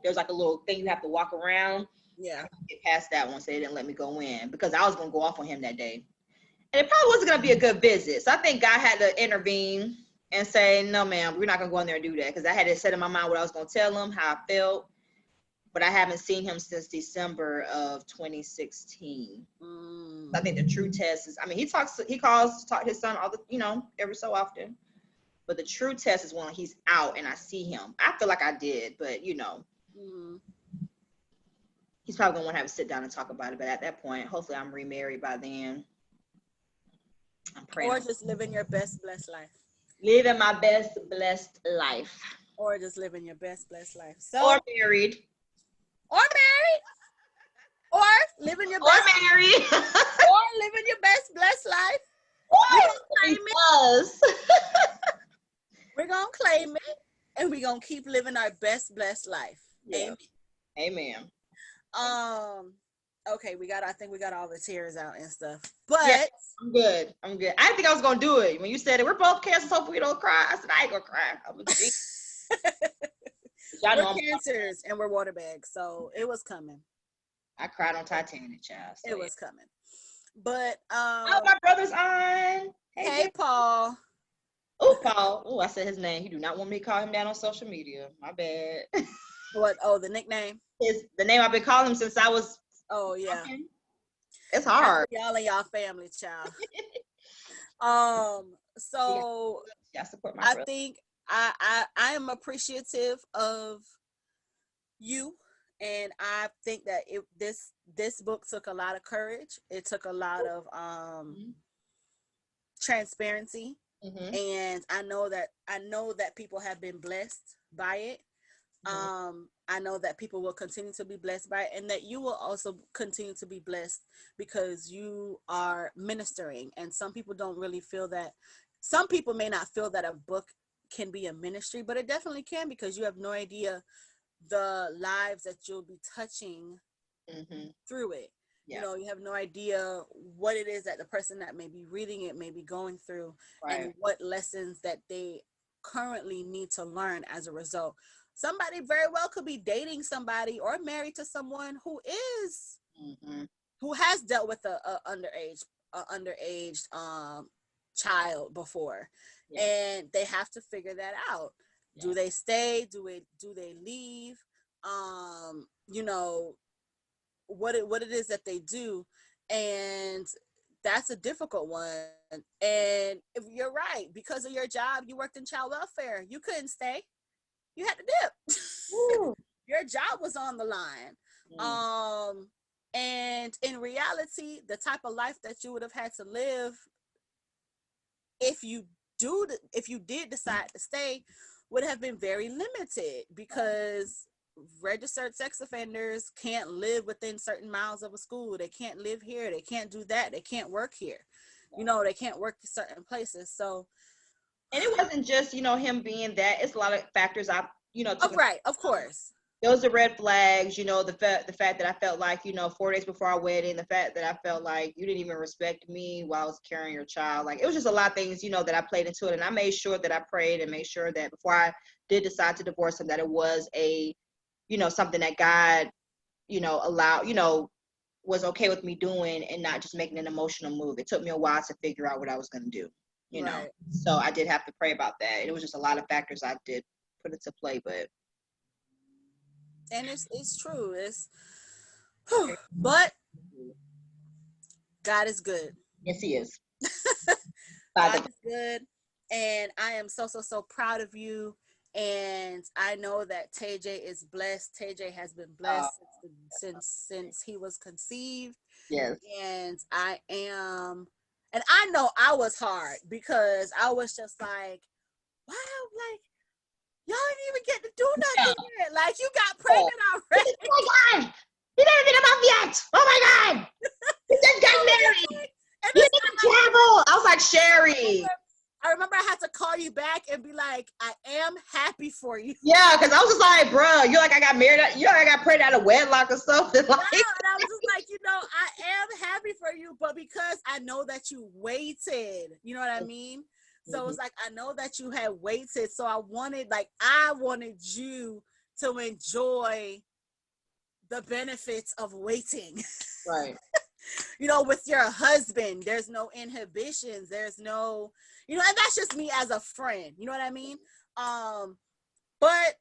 there's like a little thing you have to walk around. Yeah. Get past that one, so they didn't let me go in because I was gonna go off on him that day, and it probably wasn't gonna be a good visit. So I think God had to intervene and say, "No, ma'am, we're not gonna go in there and do that," because I had it set in my mind what I was gonna tell him, how I felt, but I haven't seen him since December of 2016. I think the true test is, I mean, he calls to talk to his son all the, every so often, but the true test is when he's out and I see him. I feel like I did, but he's probably gonna want to have a sit down and talk about it. But at that point, hopefully I'm remarried by then. I'm praying. Or just living your best blessed life. Living my best blessed life. Or just living your best blessed life. Or married. Or married. Or living your Or best. married. Or living your best blessed life. We're gonna claim it. We're gonna claim it, and we're gonna keep living our best blessed life. Yeah. Amen. Okay, I think we got all the tears out and stuff. But yeah, I'm good. I didn't think I was gonna do it. When you said it, we're both cancers, hopefully we don't cry. I said, I ain't gonna cry. We're cancers and we're water bags, so it was coming. I cried on Titanic, child. So it was coming. But oh, my brother's on. Hey Paul. Oh, Paul. Oh, I said his name. He do not want me to call him down on social media. My bad. What? Oh, the nickname? Is the name I've been calling him since I was. Oh yeah. It's hard. Y'all and y'all family, child. So I support my I brother. think I am appreciative of you, and I think that this book took a lot of courage. It took a lot of transparency. And I know that people have been blessed by it. I know that people will continue to be blessed by it, and that you will also continue to be blessed because you are ministering. And some people don't really feel that. Some people may not feel that a book can be a ministry, but it definitely can, because you have no idea the lives that you'll be touching through it. Yeah. You have no idea what it is that the person that may be reading it may be going through, and what lessons that they currently need to learn as a result. Somebody very well could be dating somebody or married to someone who is who has dealt with a underage child before, and they have to figure that out. Do they stay? Do they leave? What it is that they do, and that's a difficult one. And if you're right, because of your job, you worked in child welfare, you couldn't stay, you had to dip. Your job was on the line. And in reality, the type of life that you would have had to live if you did decide to stay would have been very limited, because registered sex offenders can't live within certain miles of a school. They can't live here. They can't do that. They can't work here. They can't work in certain places. So, and it wasn't just him being that. It's a lot of factors of course. Those are red flags. The fact that I felt like 4 days before our wedding, the fact that I felt like you didn't even respect me while I was carrying your child. Like, it was just a lot of things that I played into it, and I made sure that I prayed and made sure that before I did decide to divorce him, that it was a something that God, allowed, was okay with me doing, and not just making an emotional move. It took me a while to figure out what I was going to do, So I did have to pray about that. It was just a lot of factors I did put into play, but. And it's true. But God is good. Yes, he is. God is good. And I am so proud of you. And I know that TJ is blessed. TJ has been blessed since he was conceived. Yes. And I know I was hard, because I was just like, wow, like, y'all didn't even get to do nothing yet. Like, you got pregnant already. Oh my God. You didn't get him up yet. Oh my God. You just got married. You didn't travel. I was like, Sherry. I remember I had to call you back and be like, I am happy for you. Yeah, because I was just like, bro, you're like, I got married. I got pregnant out of wedlock or something. Like, and I was just like, I am happy for you, but because I know that you waited, you know what I mean? So it's like, I know that you had waited. So I wanted you to enjoy the benefits of waiting. Right. With your husband, there's no inhibitions, there's no, and that's just me as a friend, you know what I mean? But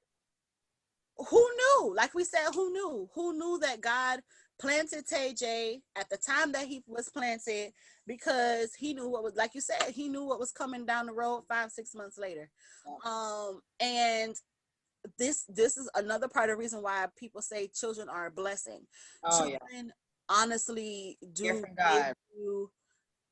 who knew? Like we said, who knew? Who knew that God planted Tay J at the time that he was planted, because he knew what was, like you said, he knew what was coming down the road 5-6 months later. And this is another part of the reason why people say children are a blessing. Oh yeah. Children honestly Hear do from give God. you,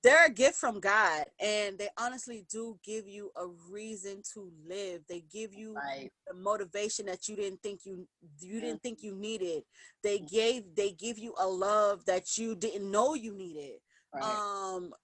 they're a gift from God, and they honestly do give you a reason to live. They give you Right. the motivation that you didn't think Mm, you needed. They give you a love that you didn't know you needed. right. Um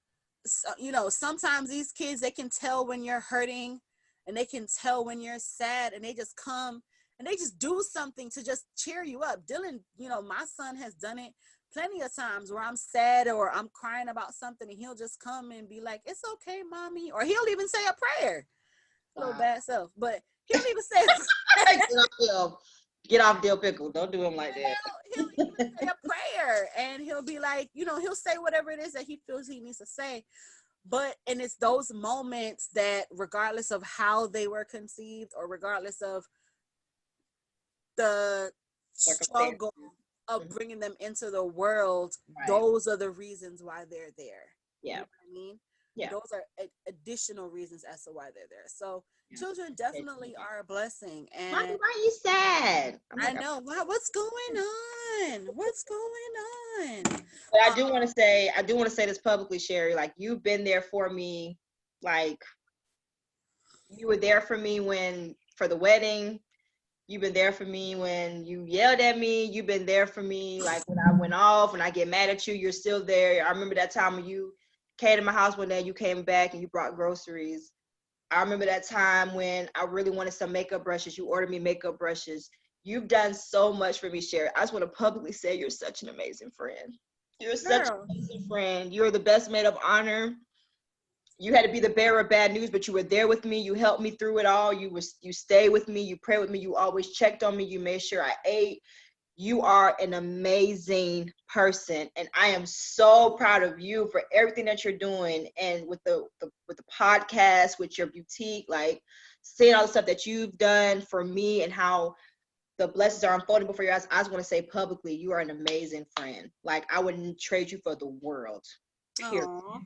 so, sometimes these kids, they can tell when you're hurting, and they can tell when you're sad, and they just come and they just do something to just cheer you up. Dylan, my son has done it plenty of times where I'm sad or I'm crying about something, and he'll just come and be like, "It's okay, mommy," or he'll even say a prayer. Little Wow. bad self, but he'll even say Get off Dill Pickle. Don't do him like that. he'll even say a prayer, and he'll be like, he'll say whatever it is that he feels he needs to say. And it's those moments that, regardless of how they were conceived, or regardless of the Circumstance. struggle of Mhm. bringing them into the world, Right. those are the reasons why they're there. You Yeah. know what I mean? Yeah. Those are additional reasons as to why they're there. So Yeah. children Okay. definitely are a blessing. Mommy, And why are you sad? I'm I like, know, wow, what's going on? What's going on? but I do want to say this publicly, Sherry. Like, you've been there for me. Like, you were there for me for the wedding. You've been there for me when you yelled at me. You've been there for me, like, when I went off, when I get mad at you, you're still there. I remember that time when you came to my house one day, you came back and you brought groceries. I remember that time when I really wanted some makeup brushes. You ordered me makeup brushes. You've done so much for me, Sherry. I just want to publicly say you're such an amazing friend. You're such Girl, an amazing friend. You're the best maid of honor. You had to be the bearer of bad news, but you were there with me. You helped me through it all. You stayed with me. You prayed with me. You always checked on me. You made sure I ate. You are an amazing person, and I am so proud of you for everything that you're doing, and with the podcast, with your boutique, like, seeing all the stuff that you've done for me and how the blessings are unfolding before your eyes. I just want to say publicly, you are an amazing friend. Like, I wouldn't trade you for the world. Period. aw,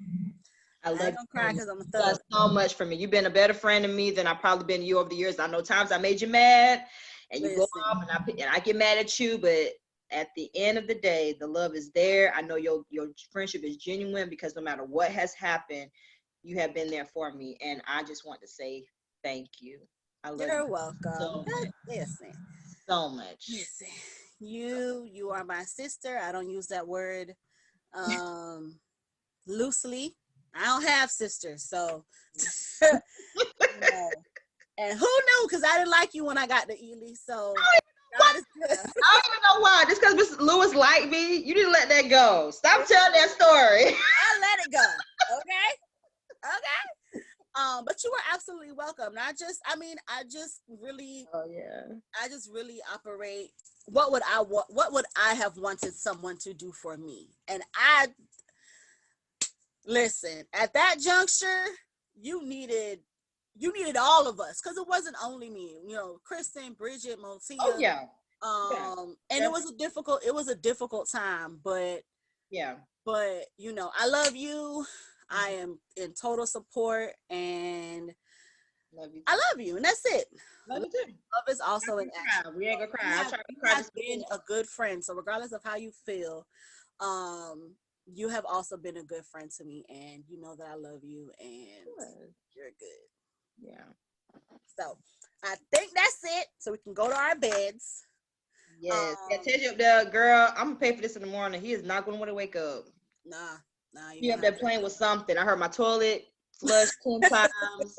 I I love ain't gonna you so cry much. because I'm a You've done thug. so much for me. You've been a better friend to me than I've probably been to you over the years. I know times I made you mad, and you go Listen, off, and I get mad at you, but at the end of the day, the love is there. I know your friendship is genuine, because no matter what has happened, you have been there for me, and I just want to say thank you. I love you you're welcome. so much, Listen, so much. listen. You are my sister. I don't use that word um loosely. I don't have sisters, so you know. And who knew? Because I didn't like you when I got to Ely. So What? God is good. I don't even know why. Just because Miss Lewis liked me, you didn't let that go. Stop telling that story. I let it go. Okay. Okay. But you were absolutely welcome. Oh yeah. I just really operate. What would I want? What would I have wanted someone to do for me? And I listen at that juncture. You needed, you needed all of us, because it wasn't only me. Kristen, Bridget, Oh Motia. yeah. Yeah. And it That's, was a difficult time, but yeah. I love you. I Mhm. am in total support, and Love you I too. love you, and that's it. Love you too. Love is Not also in gonna action. cry. We ain't gonna You cry. I have tried to you cry have this been morning. a good friend. So regardless of how you feel, you have also been a good friend to me, and you know that I love you, and Good. you're good. Yeah. So I think that's it. So we can go to our beds. Yes. Yeah, Um, tell you up there, girl, I'm gonna pay for this in the morning. He is not gonna want to wake up. nah, nah, you're He gonna up there have to. playing with something. I heard my toilet flush 10 times.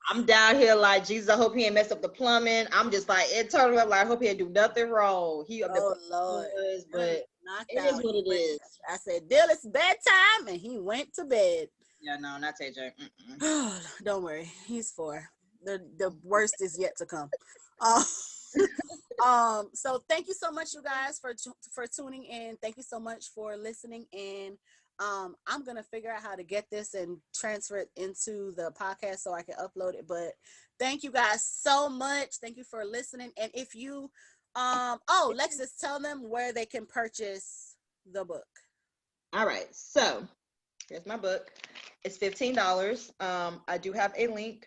I'm down here like, Jesus, I hope he ain't messed up the plumbing. I'm just like, internally, I'm like, I hope he ain't do nothing wrong. He up there Oh playing Lord, with toys, Dylan but knocked it is out. what He it went. is. I said, Dill, it's bedtime, and he went to bed. Yeah, no, not TJ. Mm-mm. Don't worry, he's four. The worst is yet to come. Uh, So thank you so much, you guys, for tuning in. Thank you so much for listening in. I'm gonna figure out how to get this and transfer it into the podcast so I can upload it. But thank you guys so much. Thank you for listening. And if you oh, Lexus, tell them where they can purchase the book. All right. So here's my book. It's $15. I do have a link.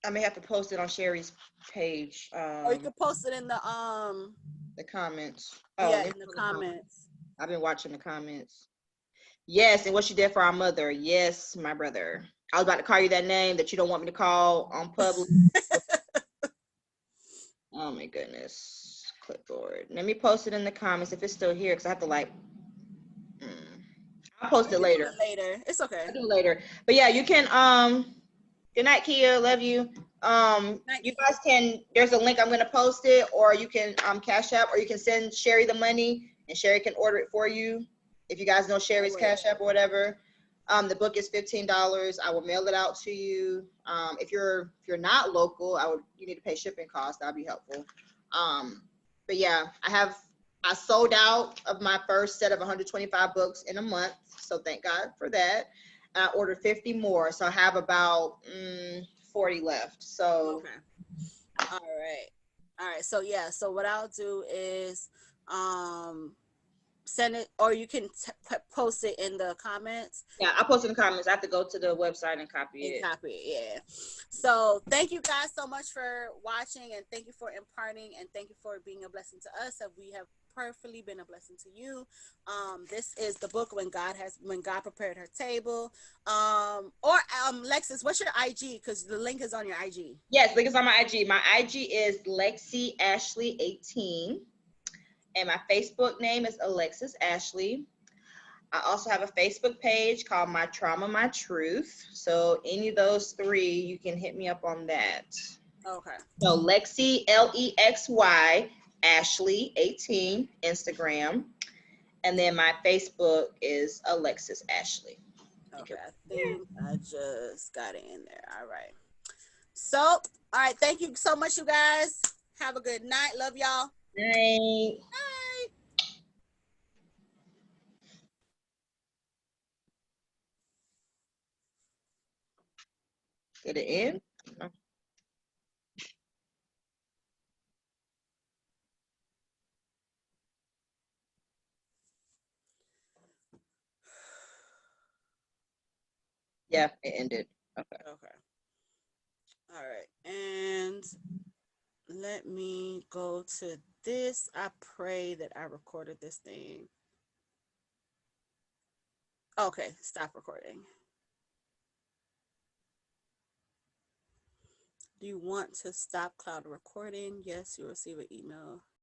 I may have to post it on Sherry's page. Or you can post it in The comments. Oh, yeah, let me in the put the comments. comments. I've been watching the comments. Yes, and what she did for our mother. Yes, my brother. I was about to call you that name that you don't want me to call on public. Oh my goodness. Clipboard. Let me post it in the comments if it's still here because I have to like. Mm. I'll post You it can do later. it later. It's okay. I'll do it later. But yeah, you can good night, Kia. Love you. Thank You you. guys can. There's a link. I'm gonna post it, or you can Cash App, or you can send Sherry the money, and Sherry can order it for you. If you guys know Sherry's Cash App or whatever. The book is $15. I will mail it out to you. If you're not local, you need to pay shipping costs. That'd be helpful. But yeah, I sold out of my first set of 125 books in a month, so thank God for that. I ordered 50 more, so I have about 40 left. So okay. All right. So yeah, so what I'll do is send it, or you can post it in the comments yeah, I'll post in the comments. I have to go to the website and copy and it. copy it. Yeah. So thank you guys so much for watching, and thank you for imparting, and thank you for being a blessing to us. Have we have perfectly been a blessing to you. This is the book when God prepared her table. Or Lexus, what's your IG? Because the link is on your IG. Yes, link is on my IG. My IG is Lexi Ashley 18, and my Facebook name is Alexis Ashley. I also have a Facebook page called My Trauma, My Truth. So any of those three, you can hit me up on that. Okay. So Lexi, Lexy, Ashley 18, Instagram. And then my Facebook is Alexis Ashley. Okay, I think I just got it in there. All right. So, all right. Thank you so much, you guys. Have a good night. Love y'all. Night. Bye. Did it end? Yeah, it ended. Okay. Okay. All right. And let me go to this. I pray that I recorded this thing. Okay. Stop recording. Do you want to stop cloud recording? Yes, you'll receive an email.